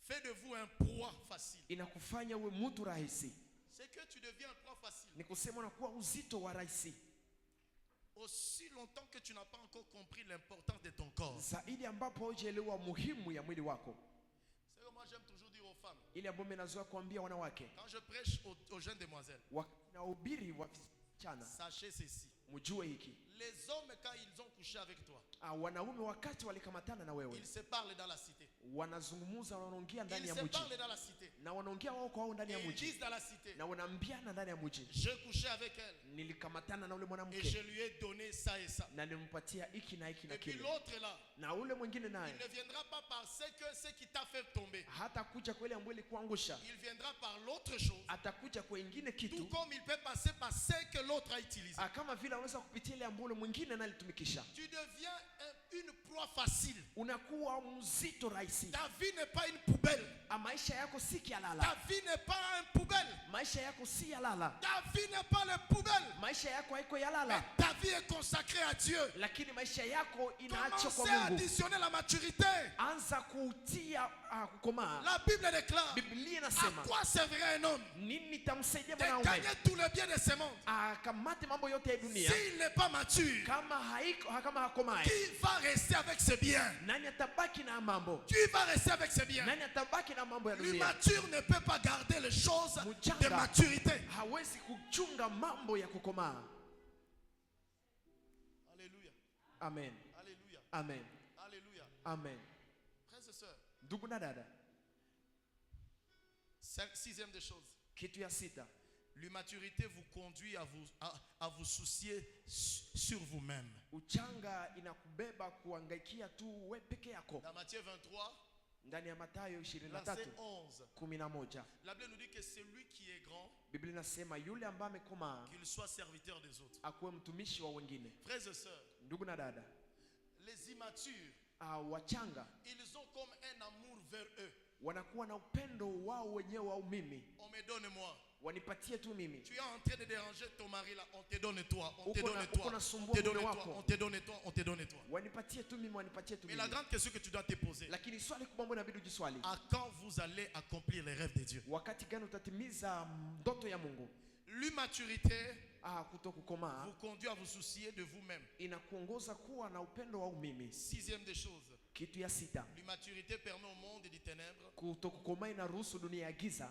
fait de vous un proie facile. inakufanya uwe mtu rahisi, C'est que tu deviens un proie facile. ni kusema unakuwa uzito wa rahisi. Aussi longtemps que tu n'as pas encore compris l'importance de ton corps. Zaidi ambapo hujaelewa muhimu ya mwili wako. C'est que moi j'aime toujours dire aux femmes. ile ambayo nazoea kuambia wanawake Quand je prêche aux jeunes demoiselles, wanahubiri wasichana, sachez ceci. mjue hiki. Les hommes, quand ils ont couché avec toi, Wanaume wakati walikamatana na wewe, ils se parlent dans la cité. wanazungumza, wanaongea ndani Ils ya se mji, parlent dans la cité. na wanaongea wao kwa wao ndani ya Et ils mji, disent dans la cité, na wanaambiana ndani ya mji, je couchais avec elle nilikamatana na ule et mwanamke je lui ai donné ça et ça. na nilimpatia hiki na hiki na Et puis kile. l'autre là, Na ule mwingine il naye ne viendra pas parce que ce qui t'a fait tomber. hata kuja kwa ile ambayo ilikuangusha, Il viendra par l'autre chose. atakuja kwa ingine Tout kitu, comme il peut passer par ce que l'autre a utilisé. kama vile anaweza kupitia ile ambayo ule mwingine analitumikisha. Tu deviens une proie facile. Unakuwa mzito rahisi. Ta vie n'est pas une poubelle. Maisha yako si Ta kialala, vie n'est pas un poubelle. maisha yako si yalala, Ta vie n'est pas le poubelle. maisha yako haiko Mais yalala, ta vie est consacrée à Dieu. lakini maisha yako inaachwa Commencez kwa à Mungu. additionner la maturité. Anza kutia kukomaa. La Bible déclare, Biblia à inasema quoi servirait un homme nini tamsaidia de mwanaume gagner tout le bien de ce monde akamate mambo yote ya dunia s'il n'est pas mature? kama hakomae? Qui va rester avec ses biens? Nani atabaki na mambo? Qui va rester avec ses biens? Nani atabaki na mambo ya dunia? L'immature ne peut pas garder les choses de Mchanga maturité. hawezi kuchunga mambo ya kukomaa. Alléluia. Amen, Alléluia. amen, Alléluia. amen. Frères et sœurs, Ndugu na dada, sixième des choses. kitu ya sita, L'immaturité vous conduit à vous soucier sur vous-même. uchanga inakubeba kuangaikia tu we peke yako. Dans Matthieu 23, Ndani ya Mathayo verset 23 11, 11, la Bible nous dit que c'est lui qui est grand, Biblia inasema yule ambaye amekomaa qu'il soit serviteur des autres. akuwe mtumishi wa wengine. Frères et sœurs, Ndugu na dada, les immatures, wachanga ils ont comme un amour vers eux. wanakuwa na upendo wao wenyewe au mimi, On me donne moi. wanipatie tu mimi. Tu es en train de déranger ton mari là, on te donne toi, on te Uko na- donne toi, uko on nasumbua te donne mume toi, wako. on te donne toi, on te donne toi. Wanipatie tu mimi, wanipatie tu Mais la mimi. grande question que tu dois te poser, Lakini swali kubwa ambalo inabidi ujiswali, à quand vous allez accomplir les rêves de Dieu? wakati gani utatimiza ndoto ya Mungu? L'immaturité Kutokukomaa vous conduit à vous soucier de vous-même. inakuongoza kuwa na upendo wa mimi. Sixième des choses, Kitu ya sita, l'immaturité permet au monde des ténèbres, kutokukomaa inaruhusu dunia ya giza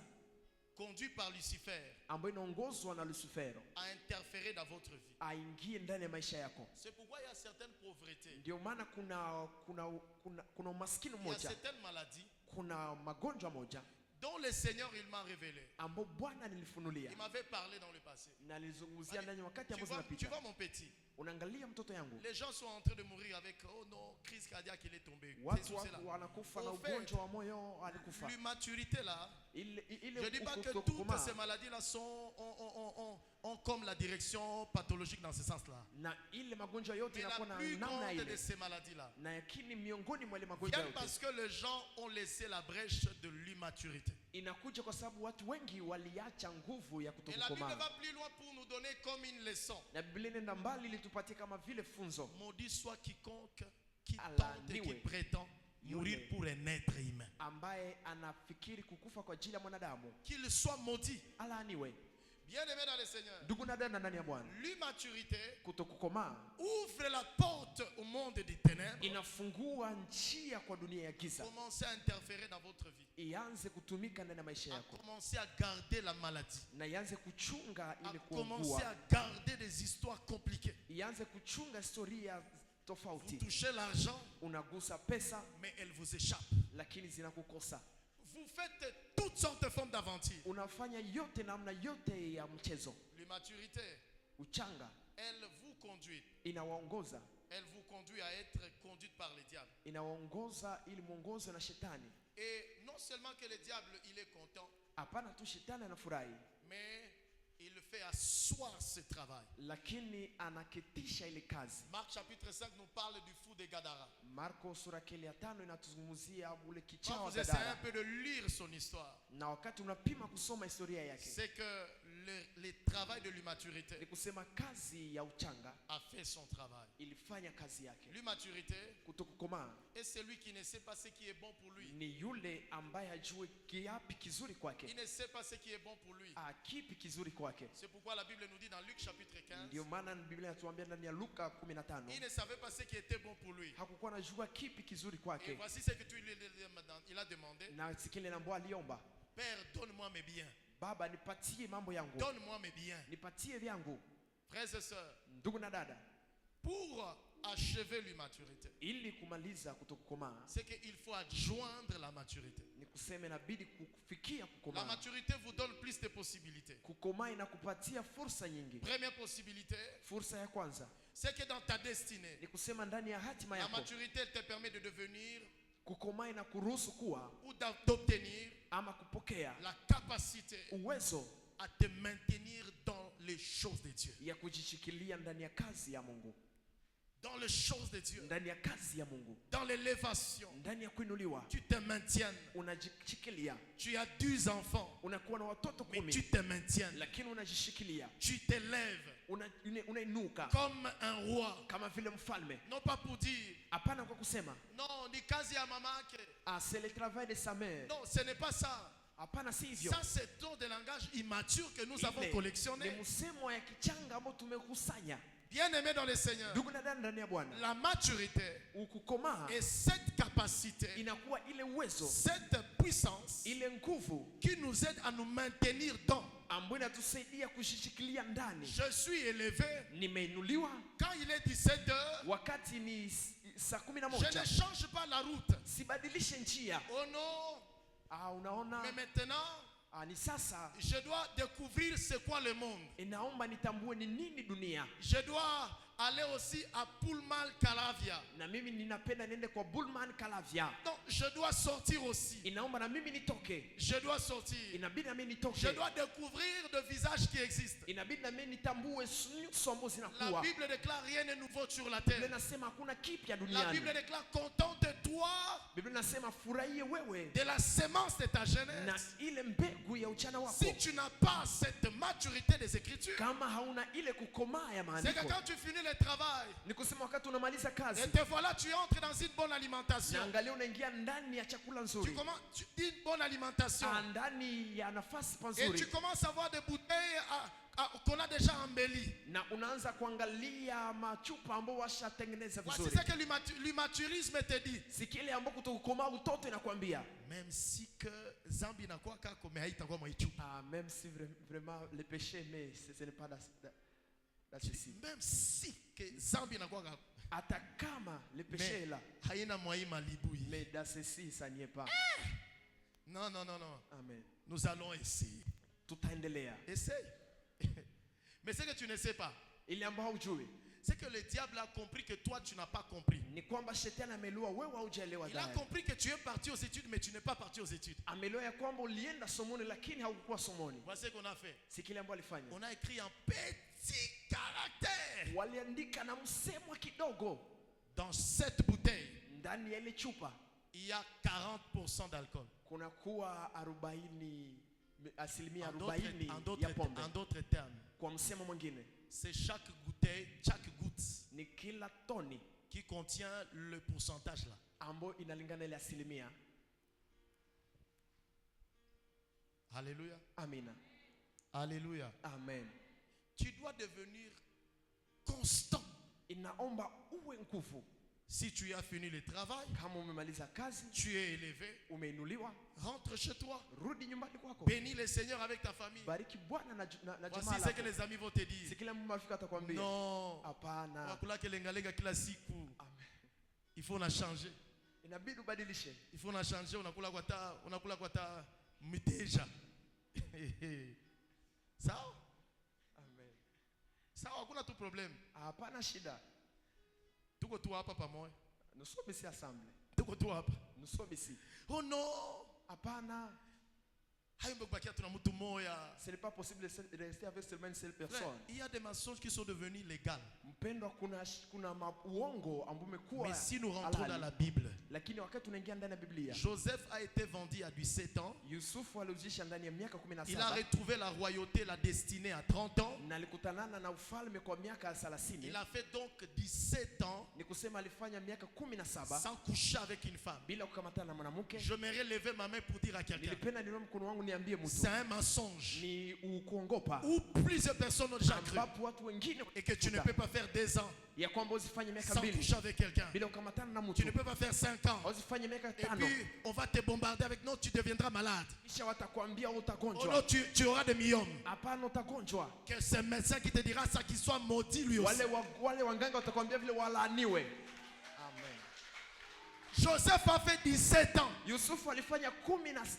conduit par Lucifer, ambayo inaongozwa na Lucifero à interférer dans votre vie. aingie ndani ya maisha yako. C'est pourquoi il y a certaines pauvretés, Ndio maana kuna umaskini il y a mmoja, certaines maladies kuna magonjwa moja dont le Seigneur il m'a révélé. ambao Bwana nilifunulia Il m'avait parlé dans le passé. na nilizungumzia ndani ya wakati Tu ambao vois zinapita. mon petit, Unaangalia mtoto yangu, les gens sont en train de mourir avec oh non, crise cardiaque, il est tombé. C'est watu tout cela. wanakufa na Au fait, ugonjwa wa moyo, alikufa. l'immaturité là, Ile je ne dis pas que toutes kutokukomaa ces maladies là ont comme la direction pathologique dans ce sens là. na ile magonjwa yote Mais inakuwa la na plus namna grande de ile, ces maladies là na yakini miongoni mwa ile magonjwa viennent yote parce que les gens ont laissé la brèche de l'immaturité. inakuja kwa sababu watu wengi waliacha nguvu ya Et la Bible kutokukomaa. va plus loin pour nous donner comme une leçon. Na Biblia inaenda mbali ili tupatie kama vile funzo. Maudit soit quiconque qui Allah tente et qui niwe. prétend mourir Yule. pour un être humain. Ambaye anafikiri kukufa kwa ajili ya mwanadamu Qu'il soit maudit. alaaniwe. Bien-aimé dans le Seigneur, Ndugu na dada ndani ya Bwana, l'immaturité kutokukomaa ouvre la porte au monde des ténèbres. inafungua njia kwa dunia ya giza, Commencez à interférer dans votre vie. ianze kutumika ndani ya maisha À yako, commencer à garder la maladie. na ianze kuchunga À ili commencer kuugua, à garder des histoires compliquées. ianze kuchunga historia Vous tofauti. touchez l'argent, Unagusa pesa mais elle vous échappe. lakini zinakukosa. Vous faites toutes sortes de formes d'aventures. Unafanya yote namna yote ya mchezo. L'immaturité, Uchanga elle vous conduit. inawaongoza, Elle vous conduit à être conduite par le diable. inawaongoza ili mwongozwe na shetani. Et non seulement que le diable, il est content, Hapana tu shetani anafurahi, mais il fait asseoir ce travail. lakini anaketisha ile kazi. Marc chapitre 5 nous parle du fou de Gadara. Marko sura kile ya 5 inatuzungumzia ule Quand kichaa wa vous essayez un Gadara, peu de lire son histoire, na wakati unapima kusoma historia yake c'est que le travail de l'immaturité ni kusema kazi ya uchanga a fait son travail. ilifanya kazi yake. L'immaturité Kutokukomaa est celui qui ne sait pas ce qui est bon pour lui. ni yule ambaye hajui kiapi kizuri Il kwake, ne sait pas ce qui est bon pour lui. kipi kizuri kwake. C'est pourquoi la Bible nous dit dans Luc chapitre 15, Ndio maana Biblia inatuambia ndani ya Luka 15 il ne savait pas ce qui était bon pour lui. hakukuwa anajua kipi kizuri Et kwake, voici ce que il a demandé. na sikile nambo aliomba, Père, donne-moi mes biens. Baba, nipatie mambo yangu, Donne-moi mes biens. nipatie vyangu. Frères et sœurs, Ndugu na dada, pour achever l'immaturité, ili kumaliza kutokukomaa, c'est qu'il faut adjoindre la maturité. ni kusema inabidi kufikia La kukomaa. maturité vous donne plus de possibilités. Kukomaa inakupatia fursa nyingi. Première possibilité, Fursa ya kwanza c'est que dans ta destinée, ni kusema ndani ya hatima la yako, maturité elle te permet de devenir kukomaa inakuruhusu kuwa ou d'obtenir ama kupokea la capacité uwezo à te maintenir dans les choses de Dieu. ya kujishikilia ndani ya kazi ya Mungu, Dans les choses de Dieu. ndani ya kazi ya Mungu, Dans l'élévation. ndani ya kuinuliwa. Tu te maintiens. Unajishikilia, Tu as 10 enfants, unakuwa na watoto mais 10, tu te maintiens. lakini unajishikilia, Tu t'élèves unainuka comme un roi. kama vile mfalme. Non pas pour dire, Hapana kwa kusema non, ni kazi ya mamake. c'est le travail de sa mère. Non, ce n'est pas ça. Hapana, si hivyo. Ça, c'est ton de langage immature que nous avons Ile collectionné. ni msemo ya kichanga ambao tumekusanya. Bien-aimé dans le Seigneur, Ndugu na dada ndani ya Bwana, la maturité ukukomaa est cette capacité, inakuwa ile uwezo, cette puissance ile nguvu qui nous aide à nous maintenir dans. ambayo inatusaidia kushishikilia ndani. Je suis élevé. Nimeinuliwa Quand il est 17 heures, wakati ni saa je ne 11, change pas la route. sibadilishe njia. Oh non, Unaona, mais maintenant, ni sasa je dois découvrir c'est quoi le monde. inaomba nitambue ni nini dunia, Je dois aller aussi à Pullman Calavia. na mimi ninapenda niende kwa Bullman Calavia. Non, je dois sortir aussi. Inaomba na mimi nitoke, Je dois sortir. inabidi na mimi Je nitoke, dois découvrir de visages qui existent. inabidi na mimi nitambue nyuso ambazo La zinakuwa. Bible déclare rien de nouveau sur la Biblia terre. inasema hakuna kipya La duniani. Bible déclare contente-toi Biblia inasema furahie wewe de la sémence de ta na jeunesse. ile mbegu ya uchana wako. Si tu n'as pas cette maturité des Écritures, Kama hauna ile kukomaa ya c'est que maandiko, quand tu finis le travail, ni kusema wakati unamaliza kazi, et te voilà, tu entres dans une bonne alimentation. na angalia unaingia ndani ya chakula Tu nzuri, commences une bonne alimentation. ndani ya nafasi Et panzuri, tu commences à voir des bouteilles qu'on a déjà embellies. na unaanza kuangalia machupa ambao washatengeneza Voici vizuri. ce que l'imaturisme te dit. Si kile ambao kutokukomaa utoto inakwambia. Même si que Zambi na kwa kako me haita kwa maichupa. Même si vraiment le péché, mais ce n'est pas dans ceci. Même si que Zambi na kwa kako. Hata kama le péché est là, Haina mwai malibui. mais dans ceci ça n'y est pas. Non, non, non, non. Amen. Nous allons essayer. Tutaendelea. Essaye. Mais ce que tu ne sais pas, Ile ambao hujui c'est que le diable a compris que toi tu n'as pas compris. ni kwamba shetani amelua wewe haujaelewa Il a dhahiri. compris que tu es parti aux études, mais tu n'es pas parti aux études. Amelua ya kwamba ulienda somoni lakini haukuwa somoni. Voici ce qu'on a fait. Si kile ambao alifanya. On a écrit en petit caractère Waliandika na msemo kidogo dans cette bouteille. ndani ya ile chupa. Il y a 40% d'alcool. Kuna kuwa 40% En 40 ya pombe. d'autres termes, Kwa msemo mwingine c'est chaque bouteille, chaque goutte ni kila toni qui contient le pourcentage là. ambayo inalingana ile asilimia. Alléluia. Amina. Alléluia. Amen. Tu dois devenir constant. Inaomba uwe nguvu. Si tu as fini le travail, Kama umemaliza kazi, tu es élevé, umeinuliwa, rentre chez toi. rudi nyumbani kwako. Bénis le Seigneur avec ta famille. Bariki Bwana na Voici jamaa ce que lako. les amis vont te dire. Si kila mafika atakwambia Non. hapana. Wakula kelengalenga kila siku. Amen. Il faut na changer. Inabidi ubadilishe. Il faut na changer. Unakula kwa ta miteja. Sawa? Amen. Sawa, hakuna tu problème. Hapana shida. Tuko tu hapa pamoja. Nous sommes ici ensemble. Tuko tu hapa. Nous sommes ici. Oh non. Hapana. Hayo mbebakia tuna mtu moya. Ce n'est pas possible de rester avec seulement une seule Frère, personne. il y a des mensonges qui sont devenus légaux. Mpendwa, kuna uongo ambao umekuwa Mais si nous rentrons halali. dans la Bible, Lakini wakati tunaingia ndani ya Biblia, Joseph a été vendu à 17 ans. Yusufu aliuzisha ndani ya miaka Il a 17 retrouvé la royauté, la destinée à 30 ans. na alikutanana na ufalme kwa miaka 30. Il a fait donc 17 ans Ni kusema alifanya miaka 17 sans coucher avec une femme. bila kukamatana na mwanamke. Je me lever ma main pour dire à quelqu'un, Nilipenda niwe mkono wangu uniambie mtu c'est un mensonge ni ukuongopa où plusieurs personnes ont déjà cru ambapo watu wengine et que tu ne peux pas faire 2 ans ya kwamba usifanye miaka sans mbili coucher avec quelqu'un. bila kukamatana na Tu ne mtu peux pas faire 5 ans. usifanye miaka Et 5 puis, on va te bombarder avec non, tu deviendras malade. kisha watakwambia Oh non, utagonjwa. tu auras des myomes. Hapana, utagonjwa. Que c'est un médecin qui te dira ça, qu'il soit maudit lui aussi. Wale wanganga watakwambia vile walaaniwe. Joseph a fait 17 ans. Yusufu alifanya 15,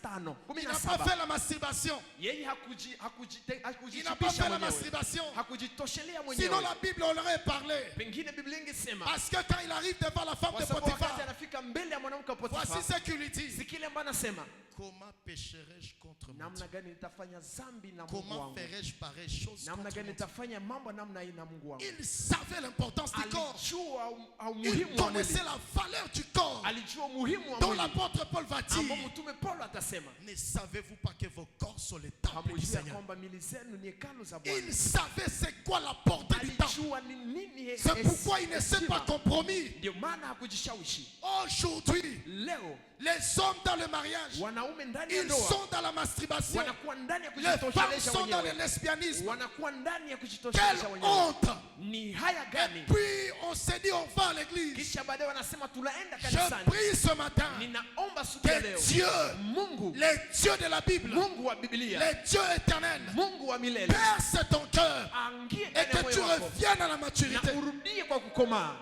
Il n'a pas fait la masturbation. yeye Il n'a pas fait la mwenyewe. masturbation. Hakujitoshelea Sinon mwenyewe. la Bible on aurait parlé. Pengine Biblia ingesema Parce que quand il arrive devant la femme kwa de sababu wakati Potiphar, anafika mbele ya mwanamke wa voici Potifa, ce qu'il lui dit. si kile ambacho anasema, Comment pécherai-je contre mon namna Dieu? gani nitafanya dhambi na Mungu Comment wangu? ferai-je pareille chose Namna contre gani mon Dieu? nitafanya mambo namna hii na Mungu wangu? Il savait l'importance du corps. Alijua Il umuhimu wa mwili. connaissait la valeur du corps. Alijua umuhimu wa Dont mwili. l'apôtre Paul va Ambao dire, mtume Paulo atasema, ne savez-vous pas que vos corps sont les temples du hamjui ya Seigneur? kwamba mili zenu ni hekalu za Bwana. Il savait c'est quoi la portée du temple. Alijua ni nini C'est pourquoi il ne s'est pas compromis. ndio maana hakujishawishi. Aujourd'hui, Leo les hommes dans le mariage, wanaume ndani ya ils ndoa sont dans la masturbation. wanakuwa ndani ya Les femmes kujitosheleza sont dans le wenyewe. lesbianisme. Wanakuwa ndani ya kujitosheleza Quelle wenyewe. honte! Ni haya Et gani? puis on s'est dit on va à l'église. Kisha baadaye wanasema tunaenda Je kanisani. prie ce matin Ninaomba siku ya que leo Dieu, Mungu, le Dieu de la Bible, Mungu wa Biblia, le Dieu éternel, Mungu wa milele perce ton cœur aingie et ndani ya que tu moyo wako reviennes à la maturité. na urudie kwa kukomaa.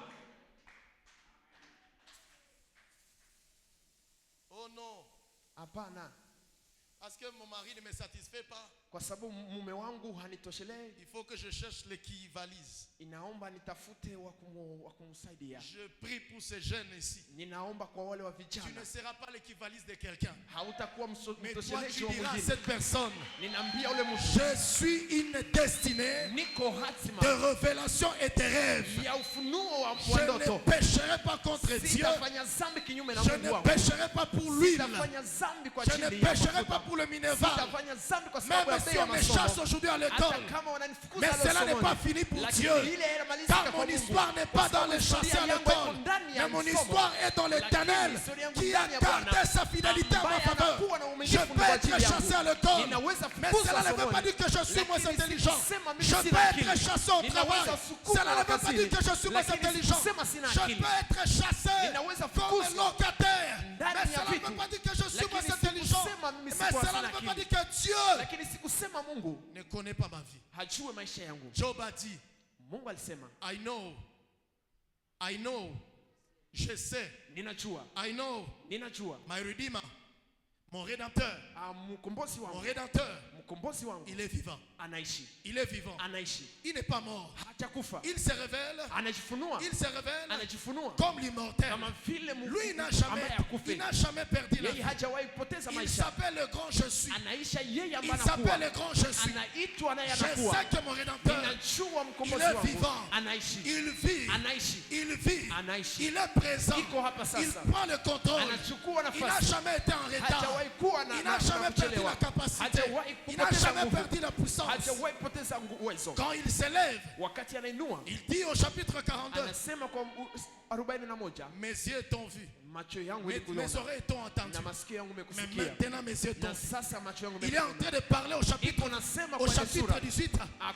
Oh non, Hapana, parce que mon mari ne me satisfait pas. kwa sababu mume wangu hanitoshelei, Il faut que je cherche l'équivalise. inaomba nitafute wa kumsaidia. Je prie pour ces jeunes ici. Ninaomba kwa wale wa Tu vijana, ne seras pas l'équivalise de quelqu'un. hautakuwa Mais toi, mtosheleji tu wa diras à mwingine. cette personne, Ninaambia ule mtu, je suis une destinée niko hatima de révélation et de rêves. ya ufunuo wa Je ne ndoto. pécherai pas contre Dieu. Sitafanya dhambi kinyume na Je Mungu ne wangu. pécherai pas pour l'huile. Sitafanya dhambi kwa Je ne ajili ya pécherai mafuta. pas pour le minerval. Sitafanya dhambi kwa sababu ya Même bei si ya on me chasse masomo. aujourd'hui à Hata l'école. kama wananifukuza Mais leo cela n'est somoni. pas fini pour Lakini Dieu. ile inamalizika Car kwa mon Mungu. histoire n'est Kwa pas dans sababu les chassés historia à yangu haiko l'école. ndani ya Mais mon msomo. histoire est dans Lakini l'éternel historia yangu qui a ndani ya Bwana, gardé sa fidélité à ma ambaye faveur. anakuwa na Je uaminifu peux kwa être ajili yangu. chassé à l'école. Ninaweza Mais fukuzwa cela ne veut somoni. pas dire que je suis moins Lakini intelligent. sikusema mimi Je sina peux akili. être chassé au Ninaweza travail. fukuzwa Cela ne veut pas kazini. dire que je suis moins Lakini intelligent. sikusema sina Je akili. peux être chassé Ninaweza comme fukuzwa locataire. ndani Mais ya cela ne vitu. veut pas dire que je suis moins Lakini intelligent. sikusema mimi Mais sikuwa cela sina ne veut pas akili. dire que Dieu Lakini sikusema Mungu ne connaît pas ma vie. hajue maisha yangu. Job a dit, Mungu alisema, I know, je sais, ninajua, I know, ninajua. my redeemer, mon rédempteur, Mkombozi mon wangu, rédempteur, mkombozi wangu il est vivant. anaishi, Il est vivant. anaishi, Il n'est pas mort. hajakufa. Il se révèle, Anajifunua, il se révèle anajifunua comme l'immortel. kama vile Lui, il ambaye hakufi. n'a jamais perdu la Yeye vie. hajawahi kupoteza Il maisha. s'appelle le grand je suis. Anaisha yeye Il ambaye s'appelle anakuwa. le grand je suis. Anaitwa naye Je anakuwa. sais que mon rédempteur, Ninajua mkombozi il est wangu vivant. anaishi, il vit, anaishi, il vit, anaishi. il est présent, Iko hapa il sasa. prend le contrôle. Anachukua Il n'a nafasi. jamais été en retard. Hajawahi kuwa Il n'a jamais perdu la capacité. Hajawahi Il n'a kupoteza jamais nguvu. perdu la puissance. Hajawahi kupoteza uwezo. Quand il s'élève, Wakati anainua, il dit au chapitre 42, anasema kwa 41, mes yeux t'ont vu, macho yangu mes ilikuona oreilles t'ont entendu, na masikio yangu mais imekusikia, maintenant mes yeux t'ont na vu. sasa macho yangu Il est en train imekuona. de parler au chapitre, Iko nasema kwenye chapitre sura 18,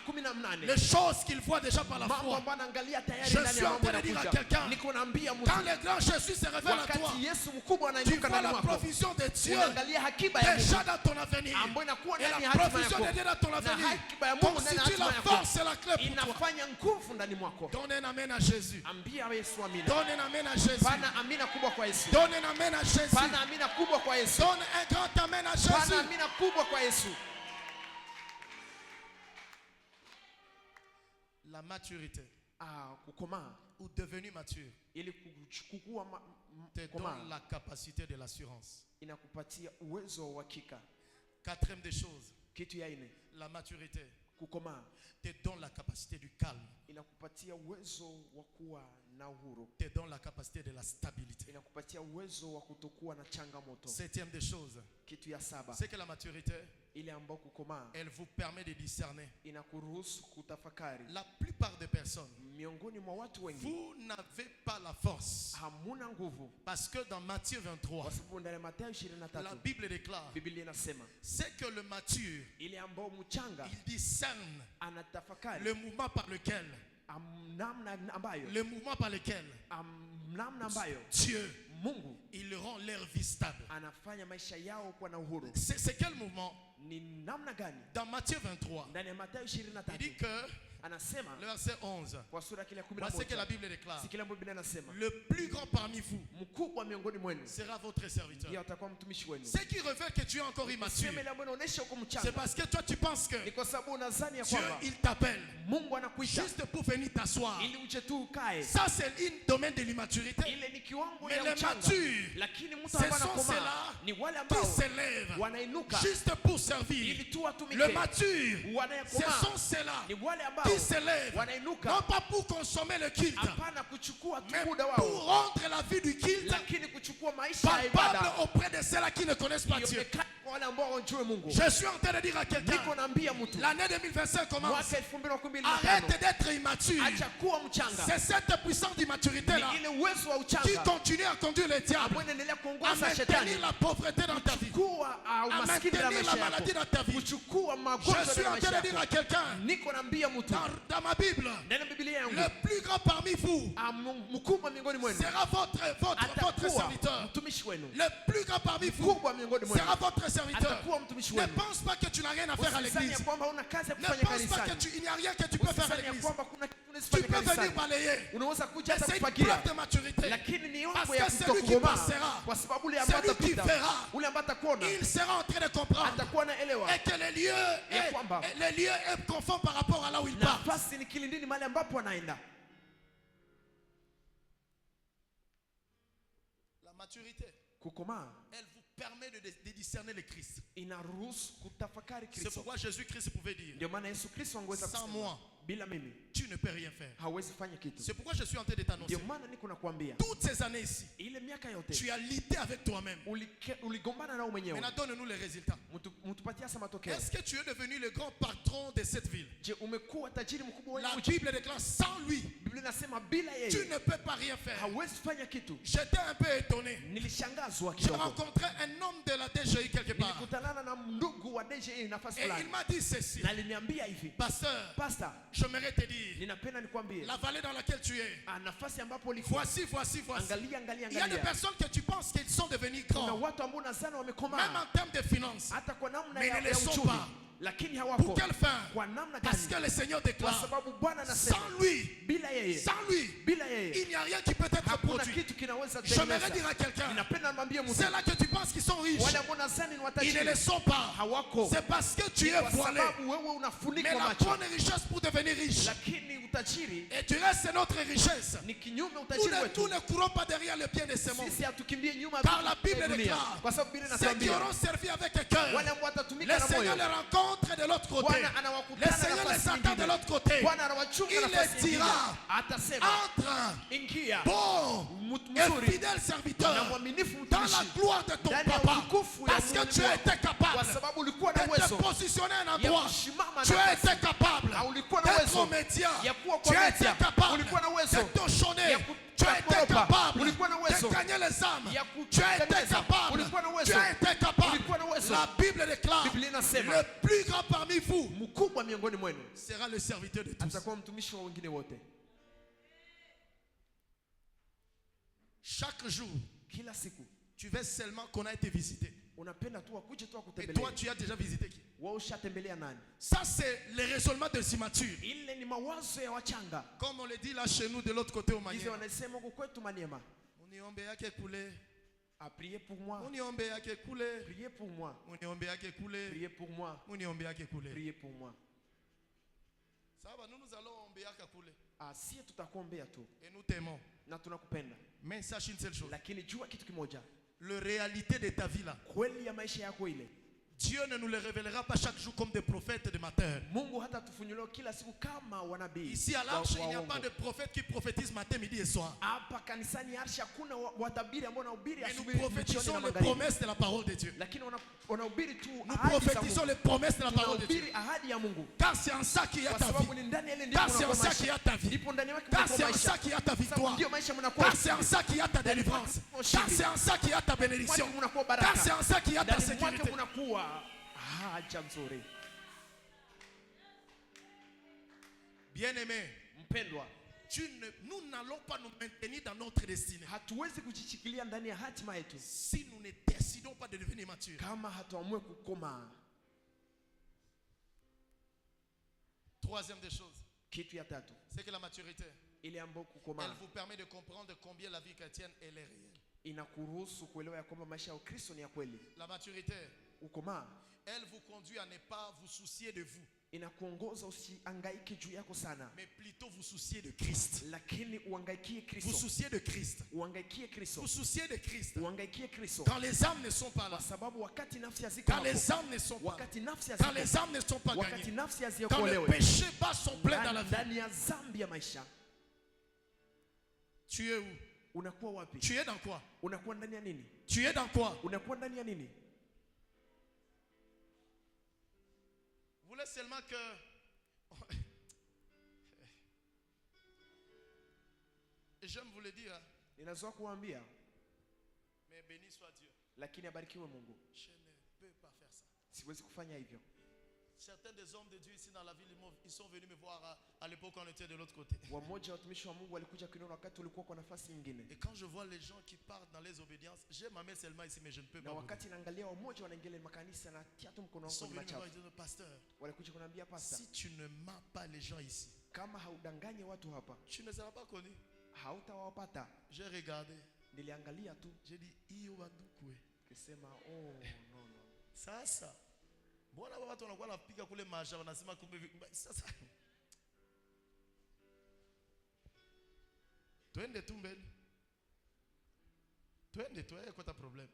18, les choses qu'il voit déjà par la mambo foi. ambayo anaangalia tayari Je ndani suis ya en mambo train de dire à yanakuja. quelqu'un, Niko naambia mtu, Quand le grand Jésus se révèle à toi, wakati Yesu mkubwa tu anainuka vois ndani la mwako, provision de Dieu unaangalia hakiba ya Mungu déjà dans ton avenir. ambayo inakuwa Et ndani ya la hatima provision yako, de Dieu dans ton na avenir hakiba ya Mungu ndani ya constitue hatima la yako force et la clé pour toi. inafanya nguvu ndani mwako. Donne un amen à Jésus. Ambia Yesu amina. Donne un amen à Jésus. Pana amina kubwa kwa Yesu. Donne un amen à Jésus. Pana amina kubwa kwa Yesu. Donne un grand amen à Pana Jésus. amina kubwa kwa Yesu. La maturité Kukomaa ou devenir mature ili kukua te kukomaa donne la capacité de l'assurance. inakupatia uwezo wa uhakika. Quatrième des choses, Kitu ya nne, la maturité kukomaa te donne la capacité du calme, inakupatia uwezo wa kuwa na uhuru, te donne la capacité de la stabilité. inakupatia uwezo wa kutokuwa na changamoto. Septième des choses, Kitu ya saba, c'est que la maturité ile ambayo kukomaa elle vous permet de discerner. inakuruhusu kutafakari. La plupart des personnes, Miongoni mwa watu wengi vous n'avez pas la force. hamuna nguvu, Parce que dans Matthieu 23, kwa sababu ndani ya Mathayo la 23 Bible déclare, Biblia inasema c'est que le mature, ile ambayo mchanga il discerne anatafakari le mouvement par lequel, namna ambayo namna ambayo Dieu, Mungu il rend leur vie stable. anafanya maisha yao kuwa na uhuru. C'est quel mouvement? Ni namna gani? Dans Matthieu 23, Ndani ya Mathayo il dit 23 que, anasema le verset 11, kwa sura kile voici ce que la 11, Bible déclare. sikila Biblia inasema Le plus grand parmi vous mkubwa miongoni mwenu sera votre serviteur. ndiye atakuwa mtumishi wenu. Ce qui révèle que tu es encore immature, Sema ile ambayo inaonyesha uko c'est mchanga parce que toi tu penses que ni kwa sababu unadhani ya Dieu, kwamba il t'appelle Mungu anakuita juste pour venir t'asseoir. ili uje tu ukae. Ça, c'est un domaine de l'immaturité. Ile ni kiwango Mais ya les mchanga, matures, lakini mtu ce ambaye sont anakomaa ceux-là ni wale qui ambao s'élèvent wanainuka juste pour servir. ili tu Le watumike. mature, ce Wanayekomaa sont ceux-là ni wale ambao qui s'élèvent, non wanainuka, pas pour consommer le culte, hapana kuchukua tu mais muda pour wao, rendre la vie du culte lakini kuchukua maisha ya palpable ibada auprès de ceux-là qui ne connaissent pas Dieu. ionekane kwa wale ambao wamjue Mungu. Je suis en train de dire à Niko quelqu'un, naambia mtu l'année 2025 commence. mwaka 2025, Arrête d'être immature. acha kuwa mchanga. C'est cette puissance d'immaturité-là Ni ile uwezo wa qui uchanga continue à conduire le diable ambao inaendelea à kuongoza shetani maintenir la pauvreté dans ta vie, kuwa à umaskini na maintenir la maisha maladie yako, dans ta vie. kuchukua Je magonjwa suis na en maisha train de dire à yako. quelqu'un, Niko naambia mtu dans ma Bible, ndani ya Biblia yangu le plus grand parmi vous mkubwa miongoni mwenu sera votre atakuwa serviteur. mtumishi wenu. Le plus grand parmi vous Mkubwa miongoni mwenu sera votre serviteur. atakuwa mtumishi Ne wenu. pense pas que tu n'as rien à faire à Usisani ya l'église. kwamba una kazi ya Ne kufanya pense pas que kanisani. il n'y a rien que tu peux faire à Usisani ya l'église. kwamba kuna kitu Tu unasifanya peux venir kanisani. balayer. Unaweza kuja Mais hata c'est une kufagia, preuve de maturité. lakini ni Parce yongo ya que celui qui kutokukomaa, passera, kwa sababu ule ambaye celui qui atapita, verra, ule ambaye atakuona il sera en train de comprendre atakuwa naelewa et que le lieu kwamba est conforme par rapport à là où il part. nafasi ni kilindini mahali ambapo anaenda. La maturité, Kukomaa elle vous permet de discerner le Christ. inaruhusu kutafakari C'est Kristo. pourquoi Jésus-Christ pouvait dire, Ndio maana Yesu Kristo angeweza sans kusema moi, bila mimi tu ne peux rien faire. hawezi fanya kitu. C'est pourquoi je suis en train de t'annoncer. Ndio maana niko nakwambia Toutes ces années ici, ile miaka yote tu as lutté avec toi-même. uligombana nao mwenyewe. Maintenant, donne-nous les résultats. Mtupatie hasa matokeo. Est-ce que tu es devenu le grand patron de cette ville? Je, umekuwa tajiri mkubwa wa La nchi. Bible déclare, sans lui, Biblia inasema bila tu yeye ne peux pas rien faire. hawezi fanya kitu. J'étais un peu étonné. Nilishangazwa J'ai kidogo. rencontré un homme de la DGI quelque part. Nilikutanana na ndugu wa DJI nafasi Et il fulani. m'a dit ceci. Na aliniambia hivi, Pasteur, Pastor, j'aimerais te dire, ninapenda nikwambie, la vallée dans laquelle tu es, nafasi ambapo ulikuwa, voici. angalia angalia Il y a des angalia. personnes que tu penses qu'ils sont devenus Kuna grands, watu ambao unazana même wamekomaa en termes de finances. hata kwa namna Mais ya ne le sont uchumi, pas. lakini Pour hawapo. quelle fin? Kwa namna Parce que gani? le Seigneur Kwa déclare, sababu Bwana anasema sans lui, bila yeye, sans lui, bila yeye il n'y a rien qui peut être hakuna produit. kitu kinaweza J'aimerais kutengeneza. dire à quelqu'un, Ninapenda nimwambie mtu, c'est là que tu penses qu'ils sont riches. wale ambao unazani ni Ils ne watajiri le sont pas. hawako. C'est parce que tu Ni es kwa voilé. sababu wewe Mais unafunikwa la macho. bonne richesse pour devenir riche, Lakini utajiri et tu restes, c'est notre richesse. ni kinyume Nous utajiri nous wetu. ne courons pas derrière le bien de ce monde. Sisi hatukimbie nyuma ya Car la vitu vya Bible dunia. déclare, Kwa sababu Biblia ceux qui inatuambia auront servi avec un cœur, wale ambao watatumika le na Seigneur moyo, les rencontre de l'autre côté. Bwana Le anawakutana Seigneur nafasi les attend de nyingine. l'autre côté. Bwana anawachunga Il nafasi les nyingine. dira, Atasema entre, ingia bon et mzuri fidèle na serviteur mwaminifu dans la mtumishi gloire de ton ndani ya papa. utukufu ya Parce que Mungu tu as été kwa capable sababu ulikuwa de na te uwezo positionner à un ya endroit. kusimama Tu as nafasi. été capable Na ulikuwa na d'être uwezo au métier. ya kuwa Tu kwa as été media. capable Ulikuwa na uwezo de t'enchaîner. ya Tu as été kukoropa. capable Ulikuwa na uwezo de gagner les âmes. ya Tu as été kutengeneza. capable. Ulikuwa na uwezo. Tu as été capable. Ulikuwa na uwezo. La Bible déclare, Biblia inasema le plus grand parmi vous mkubwa miongoni mwenu sera le serviteur de tous. atakuwa mtumishi wa wengine wote. Chaque jour, Kila siku tu veux seulement qu'on a été visité. unapenda tu wakuje tu Et toi, wakutembelee. tu as déjà visité qui? Wewe ushatembelea nani? Ça, c'est le raisonnement des immatures. Ile ni mawazo ya wachanga. Comme on le dit là chez nous, de l'autre côté au Hizo Maniema. wanasema huko kwetu Maniema. Uniombe yake kule. Ah, priez pour moi. Uniombe yake kule. Priez pour moi. Uniombe yake kule. Priez pour moi. Uniombe yake kule. Priez pour moi. Ça va, nous allons ombe yake kule. Ah, si tutakuombea tu Et nous t'aimons. na tunakupenda. Mais sache une seule chose. Lakini jua kitu kimoja. La réalité de ta vie là, Kweli ya maisha yako ile. Dieu ne nous le révélera pas chaque jour comme des prophètes de matin. Mungu hata tufunuliwa kila siku kama wanabii. Ici à l'Arche, il n'y a pas de prophète qui prophétise matin, midi et soir. Hapa kanisani Arche hakuna watabiri ambao wanahubiri Mais nous asubuhi, mchana prophétisons na les magharibi. promesses de la parole de Dieu. Lakini wanahubiri tu Nous ahadi za prophétisons Mungu. les promesses de la parole de Dieu. Tunahubiri ahadi ya Mungu. Car c'est en ça qu'il y a Kwa ta sababu vie. ni ndani ya ile ndipo Car c'est en unakuwa ça qu'il y a ta vie. ndipo ndani yake Car mnakuwa c'est en maisha. ça qu'il y a ta Sababu victoire. ndio maisha mnakuwa. Car c'est en ça qu'il y a ta délivrance. Car c'est en ça qu'il y a ta bénédiction. Car c'est en ça qu'il y a ta Ndani mwake sécurité. mnakuwa haja nzuri. Bien-aimé, Mpendwa, nous n'allons pas nous maintenir dans notre destinée hatuwezi kujichikilia ndani ya hatima yetu si nous ne décidons pas de devenir matures. kama hatuamue kukoma. Troisième des choses, Kitu ya tatu, c'est que la maturité, ile ambayo kukoma elle vous permet de comprendre combien la vie chrétienne elle est réelle. inakuruhusu kuelewa ya kwamba maisha ya Ukristo ni ya kweli. La maturité, Ukoma elle vous conduit à ne pas vous soucier de vous, inakuongoza usihangaike juu yako sana, mais plutôt vous soucier de Christ. lakini uhangaikie Vous Kristo. souciez de Christ. Uhangaikie Kristo. Vous souciez de Christ. Uhangaikie Kristo. Quand les âmes ne sont pas là, Kwa sababu wakati nafsi haziko quand hapo, les âmes ne sont pas là, wakati nafsi quand les haziko, âmes ne sont pas wakati gagnées, nafsi quand le haziokolewe, péché bat son plein dans la vie, ndani ya dhambi ya maisha, tu es où? unakuwa wapi? Tu es dans quoi? Unakuwa ndani ya nini? Tu es dans quoi? Unakuwa ndani ya nini? Vous voulez seulement que... J'aime vous le dire, hein, Ninazoea kuambia, mais béni soit Dieu. lakini abarikiwe Mungu. Je ne peux pas faire ça. Siwezi kufanya hivyo. Certains des hommes de Dieu ici dans la ville, ils sont venus me voir à l'époque quand on était de l'autre côté. Wamoja watumishi wa Mungu walikuja kuniona wakati ulikuwa kwa nafasi nyingine. Et quand je vois les gens qui partent dans les obédiences, j'ai ma main seulement ici, mais je ne peux Na pas. wakati naangalia wamoja wanaingia makanisa na tia tu mkono Ils sont wangu kwenye venus me voir, machafu. ils disent, pasteur, Walikuja kuniambia, pastor, si tu ne mens pas les gens ici, kama haudanganye watu hapa, tu ne seras pas connu. hautawapata. J'ai regardé, Niliangalia tu j'ai dit, iyo badukwe. kisema, oh no no. Sasa, mbona watu wanakuwa wanapiga kule maisha wanasema kumbe sasa. Twende tu mbele. Twende tu, quoi ta problème?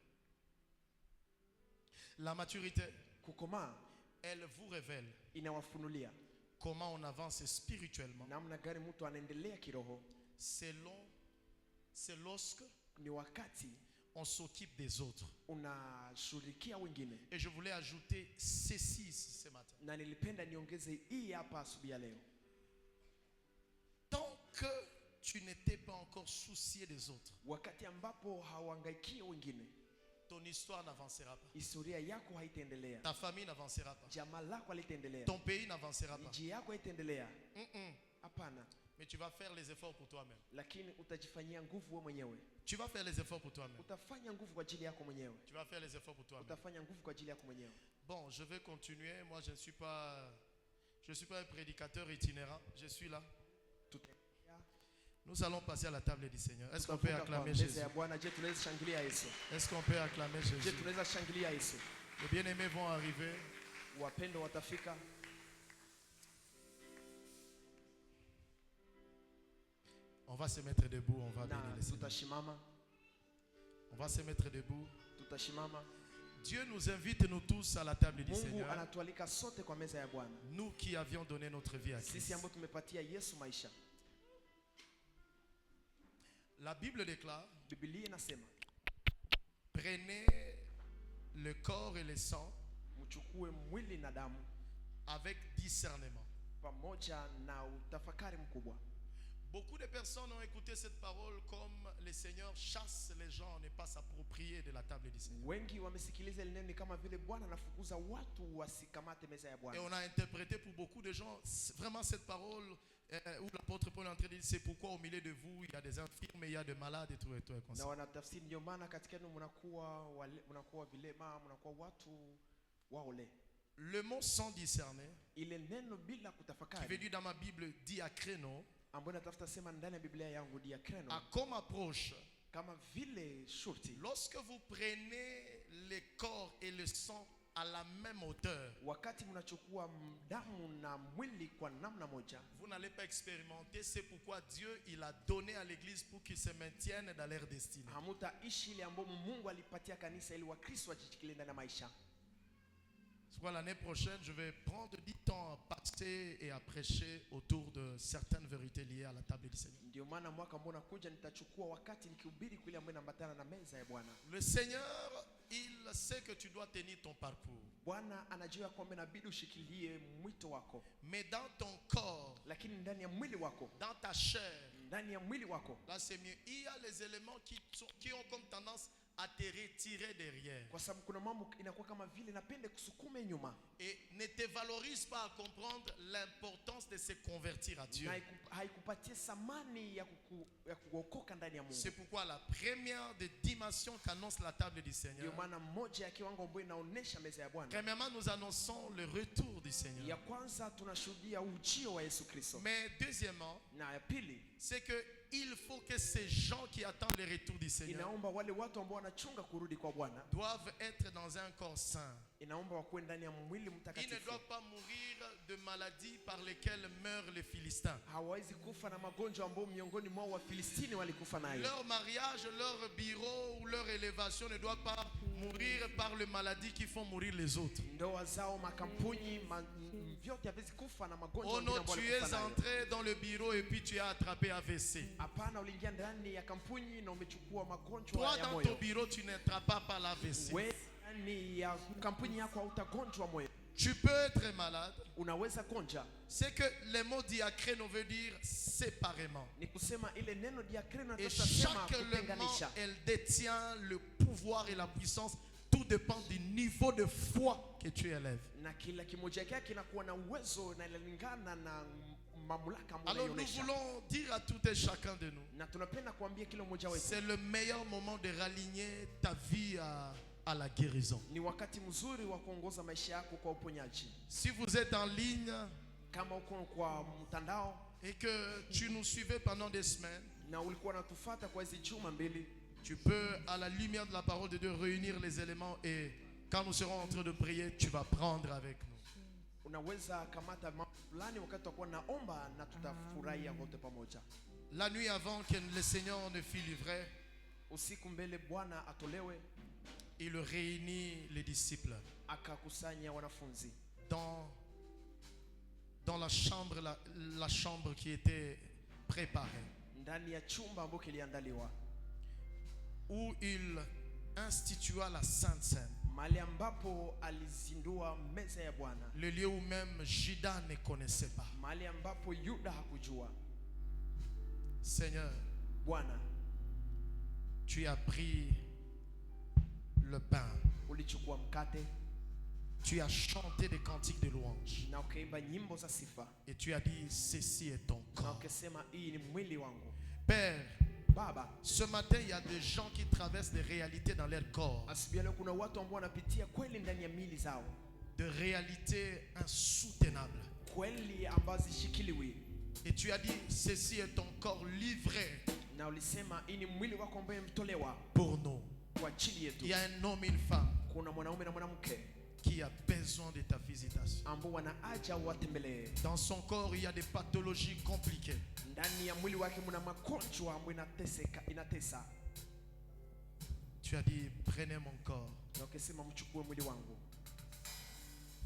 La maturité, Kukoma elle vous révèle inawafunulia comment on avance spirituellement. namna gani mtu anaendelea kiroho. C'est lorsque Ni wakati on s'occupe des autres. unashughulikia wengine. Et je voulais ajouter ceci ce matin. Na nilipenda niongeze hii hapa asubuhi ya leo. Tant que tu n'étais pas encore soucié des autres, Wakati ambapo hauhangaikie wengine, ton histoire n'avancera pas. historia yako haitaendelea, Ta famille n'avancera pas. jamaa lako halitaendelea, Ton pays n'avancera pas. nchi yako haitaendelea. Mm-mm. Hapana, Mais tu vas faire les efforts pour toi-même. lakini utajifanyia nguvu wewe mwenyewe. Tu vas faire les efforts pour toi-même. Utafanya nguvu kwa ajili yako mwenyewe. Tu vas faire les efforts pour toi-même. Utafanya nguvu kwa ajili yako mwenyewe. Bon, je vais continuer. Moi, je ne suis pas un prédicateur itinérant. Je suis là. Tutaendelea. Nous allons passer à la table du Seigneur. Est-ce qu'on peut Tutavuka kwa acclamer meza Jésus? ya Bwana. Je, tunaweza shangilia Yesu? Est-ce qu'on peut acclamer Je, Jésus? tunaweza shangilia Yesu? Les bien-aimés vont arriver. Wapendo watafika. On va se mettre debout. On va Na bénir le Seigneur. tutashimama. On va se mettre debout. Tutashimama. Dieu nous invite, nous tous, à la table du Mungu Seigneur. anatualika sote kwa meza ya Bwana. Nous qui avions donné notre vie à Sisi Christ. ambao tumepatia Yesu maisha. La Bible déclare, Biblia inasema, prenez le corps et le sang mchukue mwili na damu avec discernement. pamoja na utafakari mkubwa. Beaucoup de personnes ont écouté cette parole comme le Seigneur chasse les gens à ne pas s'approprier de la table du Seigneur. Wengi wamesikiliza ile neno kama vile Bwana anafukuza watu wasikamate meza ya Et Bwana. on a interprété pour beaucoup de gens vraiment cette parole où l'apôtre Paul est en train de dire c'est pourquoi au milieu de vous il y a des infirmes, il y a des malades et tout et comme Na ça. wanatafsiri ndio maana katika neno mnakuwa vilema, mnakuwa watu waole. Le mot sans discerner, Ile neno bila qui veut kutafakari dire dans ma Bible diakreno, ambayo natafuta sema ndani ya Biblia yangu diakreno, a comme approche. kama vile shurti. Lorsque vous prenez le corps et le sang à la même hauteur, Wakati mnachukua damu na mwili kwa namna moja, vous n'allez pas expérimenter. C'est pourquoi Dieu il a donné à l'église pour qu'ils se maintiennent dans leur destinée. hamutaishi ile ambayo Mungu alipatia kanisa ili Wakristo wajichikilie ndani ya maisha. Pour l'année prochaine, je vais prendre du temps à passer et à prêcher autour de certaines vérités liées à la table du Seigneur. Ndio maana mwaka ambao unakuja nitachukua wakati nikihubiri kile ambacho inaambatana na meza ya Bwana. Le Seigneur, il sait que tu dois tenir ton parcours. Bwana anajua kwamba inabidi ushikilie mwito wako. Mais dans ton corps, Lakini ndani ya mwili wako, dans ta chair, ndani ya mwili wako, là c'est mieux. Il y a les éléments qui ont comme tendance à te retirer derrière. kwa sababu kuna mambo inakuwa kama vile napende kusukume nyuma. Et ne te valorise pas à comprendre l'importance de se convertir à Dieu. Na haikupatie thamani ya kuokoka ndani ya Mungu. C'est pourquoi la première des dimensions qu'annonce la table du Seigneur. Ndio maana moja ya kiwango ambayo inaonesha meza ya Bwana. Premièrement, nous annonçons le retour du Seigneur. Ya kwanza tunashuhudia ujio wa Yesu Kristo. Mais deuxièmement, Na ya pili, c'est que il faut que ces gens qui attendent le retour du Seigneur inaomba wale watu ambao wanachunga kurudi kwa Bwana, doivent être dans un corps saint. inaomba wakuwe ndani ya mwili Ils ne mtakatifu. doivent pas mourir de maladies par lesquelles meurent les Philistins. Hawawezi kufa na magonjwa ambayo miongoni mwao wa Filistini walikufa nayo. Leur mariage, leur bureau ou leur élévation ne doit pas mourir par les maladies qui font mourir les autres. Ndoa zao, makampuni, vyote haviwezi kufa na magonjwa Oh non, ambayo tu walikufa es nayo. entré dans le bureau et puis tu as attrapé AVC. Hapana, uliingia ndani ya kampuni na umechukua magonjwa Toi, ya dans moyo. ton bureau, tu n'attrapes pas l'AVC. Wewe ndani ya kampuni yako hautagonjwa moyo. Tu peux être malade. Unaweza gonja. C'est que le mot diacréno veut dire séparément. Ni kusema ile neno diakreno Et tunasema chaque élément, kutenganisha. elle détient le pouvoir et la puissance. Tout dépend du niveau de foi que tu élèves. Na kila kimoja chake kinakuwa na uwezo na inalingana na mamlaka ambayo Alors nous inaonyesha. voulons dire à tout et chacun de nous, Na tunapenda kuambia kila mmoja wetu, c'est le meilleur moment de raligner ta vie à la guérison. ni wakati mzuri wa kuongoza maisha yako kwa uponyaji. Si vous êtes en ligne Kama uko kwa mtandao et que tu nous suivais pendant des semaines, na ulikuwa unatufuata kwa hizo juma mbili, tu peux, à la lumière de la parole de Dieu, réunir les éléments et quand nous serons en train de prier, tu vas prendre avec nous. unaweza kamata mambo fulani wakati tutakuwa naomba na tutafurahia wote pamoja. La nuit avant que le Seigneur ne fût livré, Usiku mbele Bwana atolewe, il réunit les disciples akakusanya wanafunzi dans la chambre, la chambre qui était préparée, ndani ya chumba ambacho kiliandaliwa, où il institua la Sainte Seine, mahali ambapo alizindua meza ya Bwana, le lieu où même Judas ne connaissait pas. mahali ambapo Yuda hakujua. Seigneur, Bwana, tu as pris le pain, ulichukua mkate tu as chanté des cantiques de louange na ukaimba nyimbo za sifa et tu as dit, ceci est ton na corps. ukasema hii ni mwili wangu. Père, Baba, ce matin, il y a des gens qui traversent des réalités dans leur corps, asubuhi leo kuna watu ambao wanapitia kweli ndani ya mili zao, de réalités insoutenables. kweli ambazo zishikiliwi, Et tu as dit, ceci est ton corps livré na ulisema hii ni mwili wako ambao umetolewa pour nous. kwa ajili yetu. Il y a un homme et une femme Kuna mwanaume na mwanamke qui a besoin de ta visitation. ambao wana haja watembelee. Dans son corps, il y a des pathologies compliquées. Ndani ya mwili wake mna magonjwa ambayo inatesa. Tu as dit, prenez mon corps Na ukasema mchukue mwili wangu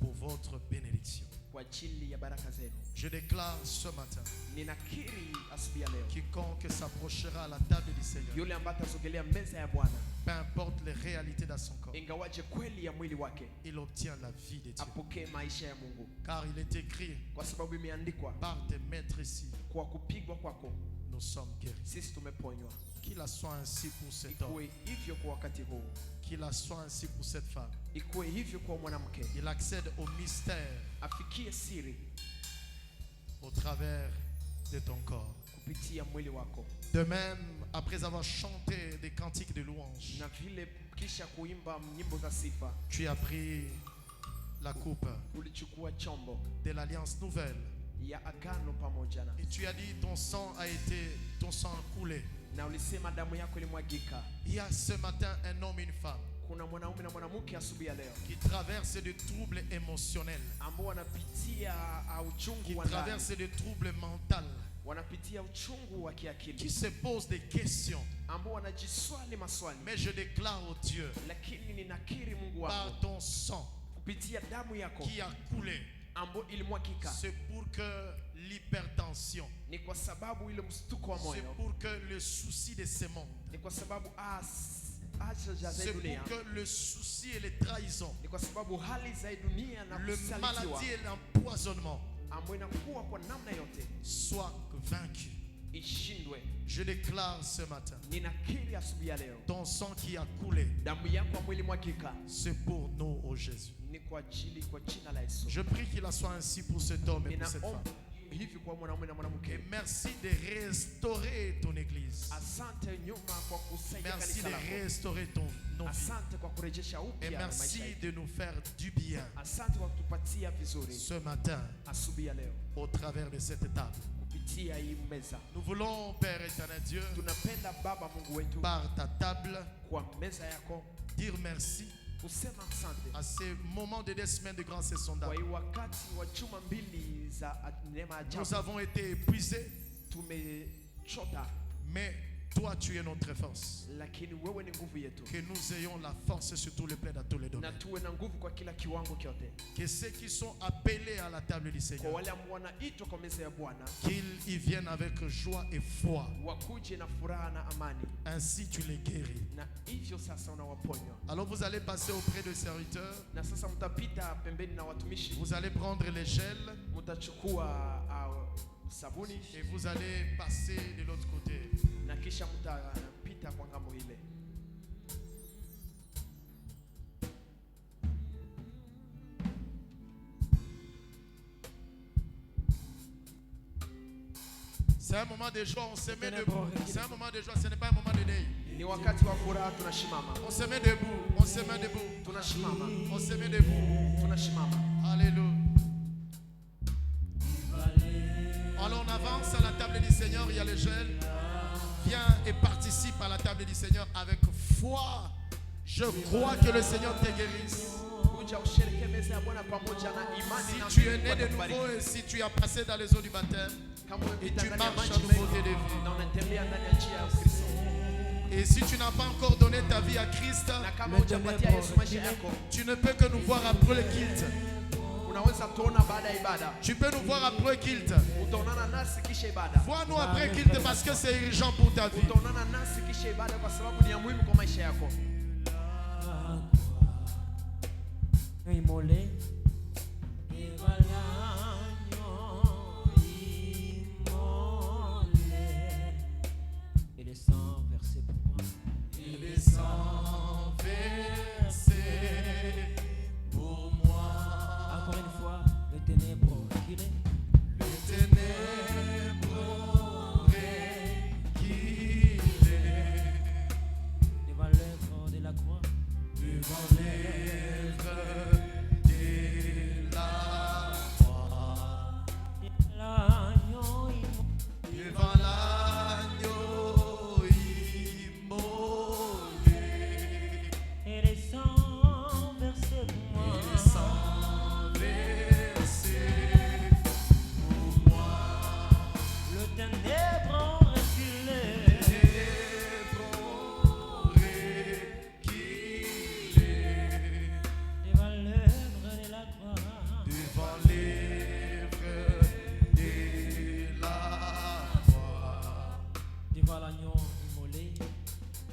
pour votre bénédiction. kwa ajili ya baraka zenu. Je déclare ce matin, Ninakiri asubuhi ya leo, quiconque s'approchera à la table du Seigneur, yule ambaye atasogelea meza ya Bwana, peu importe les réalités dans son corps, ingawaje kweli ya mwili wake, il obtient la vie de Dieu. apokee maisha ya Mungu, Car il est écrit, kwa sababu imeandikwa, par tes maîtres ici, kwa kupigwa kwako nous sommes guéris. sisi tumeponywa. Qu'il en soit ainsi pour cet homme, Ikuwe hivyo kwa wakati huu, qu'il en soit ainsi pour cette femme. ikuwe hivyo kwa mwanamke, Il accède au mystère afikie siri au travers de ton corps. kupitia mwili wako. De même, après avoir chanté des cantiques de louange, Na vile kisha kuimba nyimbo za sifa, tu as pris la coupe ulichukua chombo de l'alliance nouvelle ya agano pamoja na et tu as dit, ton sang a coulé. na ulisema damu yako ilimwagika. Il y a ce matin un homme et une femme Kuna mwanaume na mwanamke asubuhi ya leo qui traversent des troubles émotionnels, ambao wanapitia qui uchungu wa ndani, traversent des troubles mentaux, wanapitia uchungu wa qui kiakili, se posent des questions. ambao wanajiswali maswali. Mais je déclare au Dieu, Lakini ninakiri Mungu par wangu, ton sang, kupitia damu yako qui a coulé. ambayo ilimwagika. C'est pour que l'hypertension, Ni kwa sababu ile mshtuko wa c'est moyo, pour que le souci de ce monde, ni kwa sababu c'est pour que le souci et les trahisons, ni kwa sababu hali za dunia na le kusalitiwa maladie et l'empoisonnement ambayo inakuwa kwa namna yote soient vaincus. ishindwe. Je déclare ce matin, Ninakiri asubuhi ya leo, ton sang qui a coulé, damu yako ambayo ilimwagika c'est pour nous, ô Jésus. ni kwa ajili, kwa jina la Yesu. Je prie qu'il en soit ainsi pour cet homme et pour cette Ninaomba femme. hivi kwa mwanamume na Et mwanamke. merci de restaurer ton église. Asante nyuma kwa kusaidia Merci kanisa de lako. restaurer nos vies. Asante kwa kurejesha Et upya maisha merci yetu. de nous faire du bien Asante kwa kutupatia vizuri ce matin asubuhi ya leo au travers de cette table. kupitia hii meza. Nous voulons, Père éternel Dieu, Tunapenda Baba Mungu wetu par ta table, kwa meza yako dire merci kusema asante à ces moments de 2 semaines de grande saison kwa d'âme. hii wakati wa juma mbili za neema ya Nous ajabu. avons été épuisés, Tumechota, mais toi tu es notre force. lakini wewe ni nguvu yetu, Que nous ayons la force sur tous les plans, dans tous les na domaines. tuwe na nguvu kwa kila kiwango kyote. Que ceux qui sont appelés à la table du Kwa Seigneur, wale ambao wanaitwa kwa meza ya Bwana qu'ils y viennent avec joie et foi. wakuje na furaha na amani, Ainsi tu les guéris. na hivyo sasa unawaponya. Alors vous allez passer auprès des serviteurs. Na sasa mtapita pembeni na watumishi, Vous allez prendre les gels mtachukua sabuni et vous allez passer de l'autre côté. na kisha mtapita kwa ngambo ile. C'est un moment de joie, on se met debout. C'est un moment de joie, ce n'est pas un moment de deuil. Ni wakati wa furaha, tunashimama, On se met debout, on se met debout, tunashimama, on se met debout. tunashimama. Alléluia. Alors on avance à la table du Seigneur, il y a le gel. Viens et participe à la table du Seigneur avec foi. Je crois que le Seigneur te guérisse. Kuja ushereke meza ya Bwana pamoja na imani na Si tu es Mungu né de atakubariki. nouveau et si tu as passé dans les eaux du baptême, Kama umepita et tu ndani ya marches maji en mengi nouveauté de vie. na unatembea ndani ya njia ya Kristo, et si tu n'as pas encore donné ta vie à Christ, na kama hujapatia Yesu maisha yako, tu ne peux que nous voir après le culte. unaweza tuona baada ya ibada, Tu peux nous voir après le culte. utaonana nasi kisha ibada, Vois-nous après le culte parce que c'est urgent pour ta vie. utaonana nasi kisha ibada kwa sababu ni ya muhimu kwa maisha yako. Immolé, et le sang versé pour moi. Il est sans versé pour moi. Encore une fois, le ténèbre reculé. Le ténèbre reculé Devant l'œuvre de la croix. devant l'œuvre de la croix. L'agneau immolé. Devant l'agneau immolé. Et le sang versé pour moi. Il est sans versé pour moi. Le ténèbre reculé. Devant l'œuvre de la croix. Devant l'œuvre de la croix. Devant l'agneau immolé.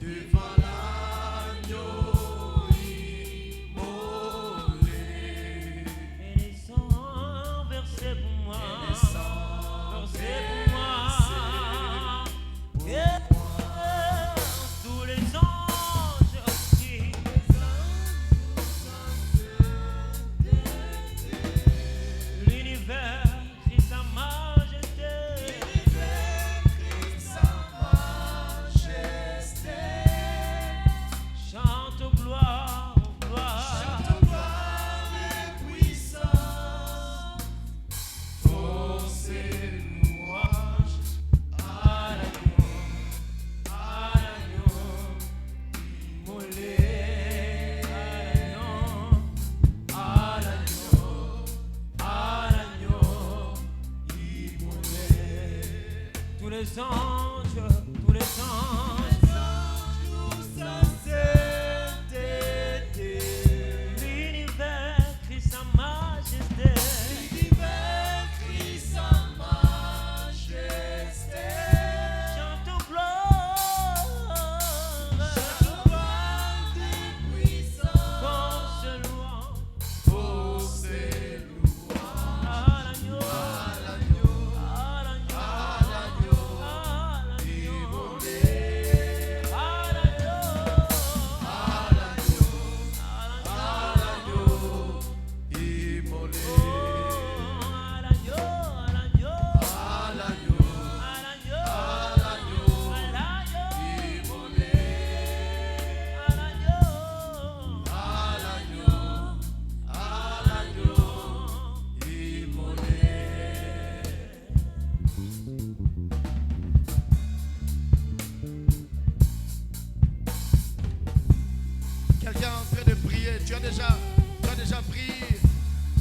Devant l'agneau immolé. Et le sang versé pour moi. Le sang Versé pour moi. pour Et tous les anges aussi. L'univers crie sa majesté. sa majesté. Chante gloire, gloire. Gloire et puissance. Force et louange à l'agneau immolé. À l'agneau immolé. Tous les anges, tous les anges. Tout ça c'est été. L'univers Tu as déjà prié.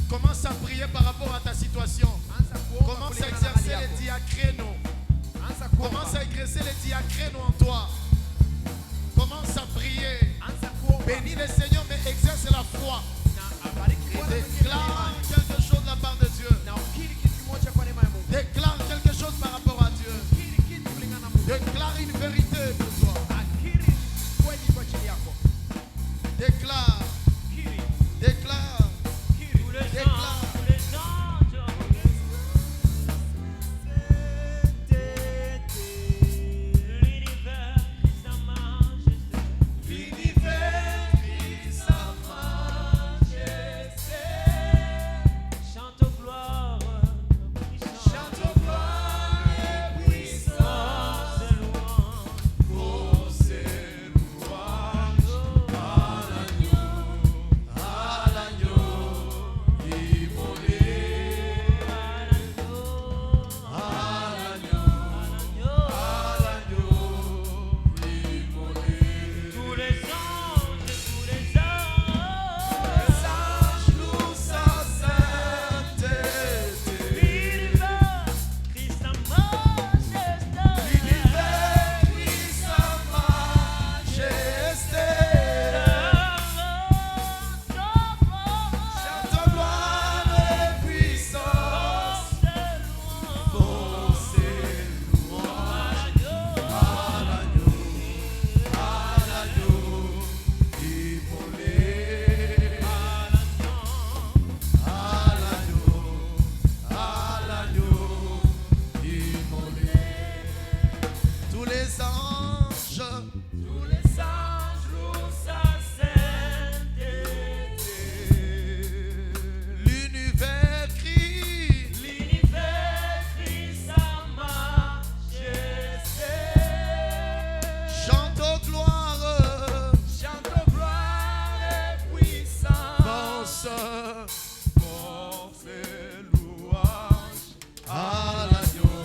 Commence à prier par rapport à ta situation. Anza kuomba Commence à kulingana na hali exercer yako. les diacrénos. Anza kuomba. Commence à exercer les diacrénos en toi. Commence à prier. Anza kuomba. Bénis le Seigneur, mais exerce la foi. Na abariki Et Bwana mwenyewe déclare kwa imani. quelque chose de la part de Dieu. Na ukiri kitu kimoja kwa neema ya Mungu. Déclare quelque chose par rapport à Dieu. Ukiri kitu kulingana na Mungu. Déclare une vérité pour toi. Akiri kweli kwa ajili yako. Déclare, Kiri, déclare, kiri. Tous les déclare. anges, l'univers et sa majesté. L'univers et sa majesté. Chante aux gloires, puissance. Chante aux gloires et puissance. C'est louange. Pour ses louanges. À l'agneau immolé. À l'agneau immolé. Tous les anges, tous les anges. Les anges louent sa sainteté. L'univers, Christ sa majesté. L'univers crie sa majesté. Chante gloire et puissance. Pour ses louanges. À l'agneau immolé. À l'agneau immolé. Tous les anges louent sa sainteté. L'univers crie sa majesté. Chante aux gloires et puissance. Force et louange à l'agneau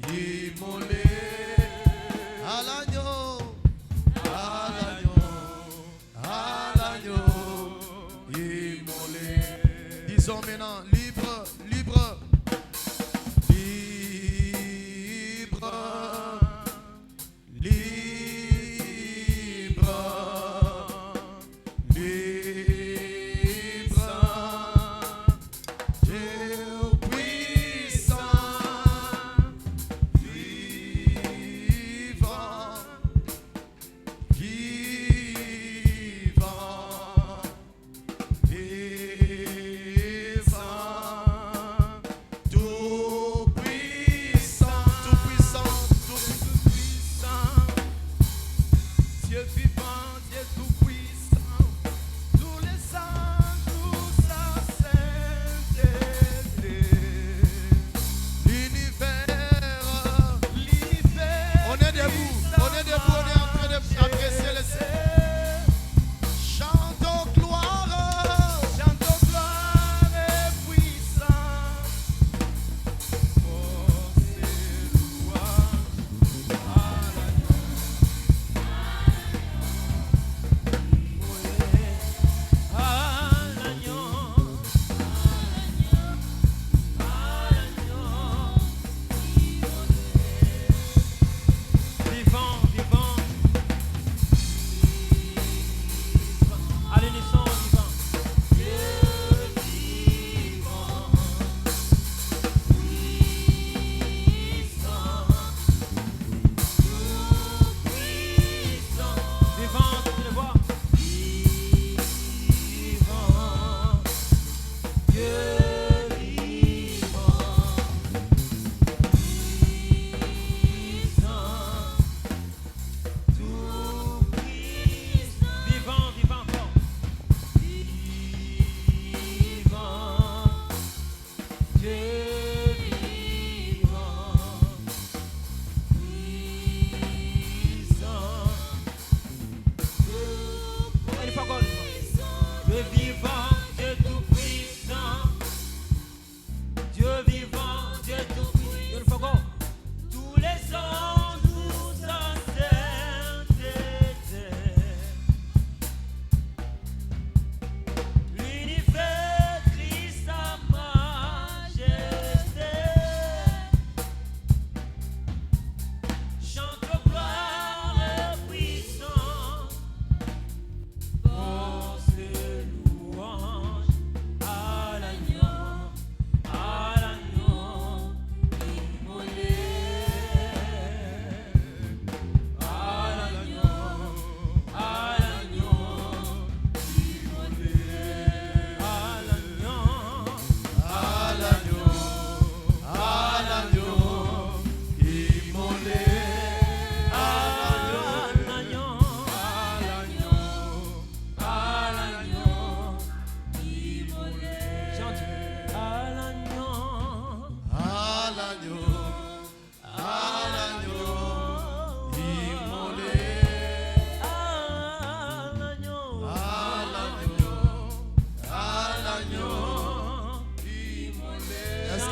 immolé. À l'agneau immolé. Disons maintenant, libre, libre, libre, libre, libre, Dieu puissant, vivant, vivant, vivant, tout puissant, tout puissant, tout puissant, Dieu vivant, Dieu tout puissant, tous les anges louent sa sainteté. L'univers, on est debout, on est debout, on est en train d'apprécier le Seigneur. Chante aux gloires et puissance. Force et louange à Vivant, vivant. À l'unisson, vivant. Vivant, tu le vois. Vivant, vivant encore. Une fois encore, Dieu vivant, Dieu tout puissant. Dieu vivant, Dieu tout puissant. Une fois encore. Tous les anges louent sa sainteté.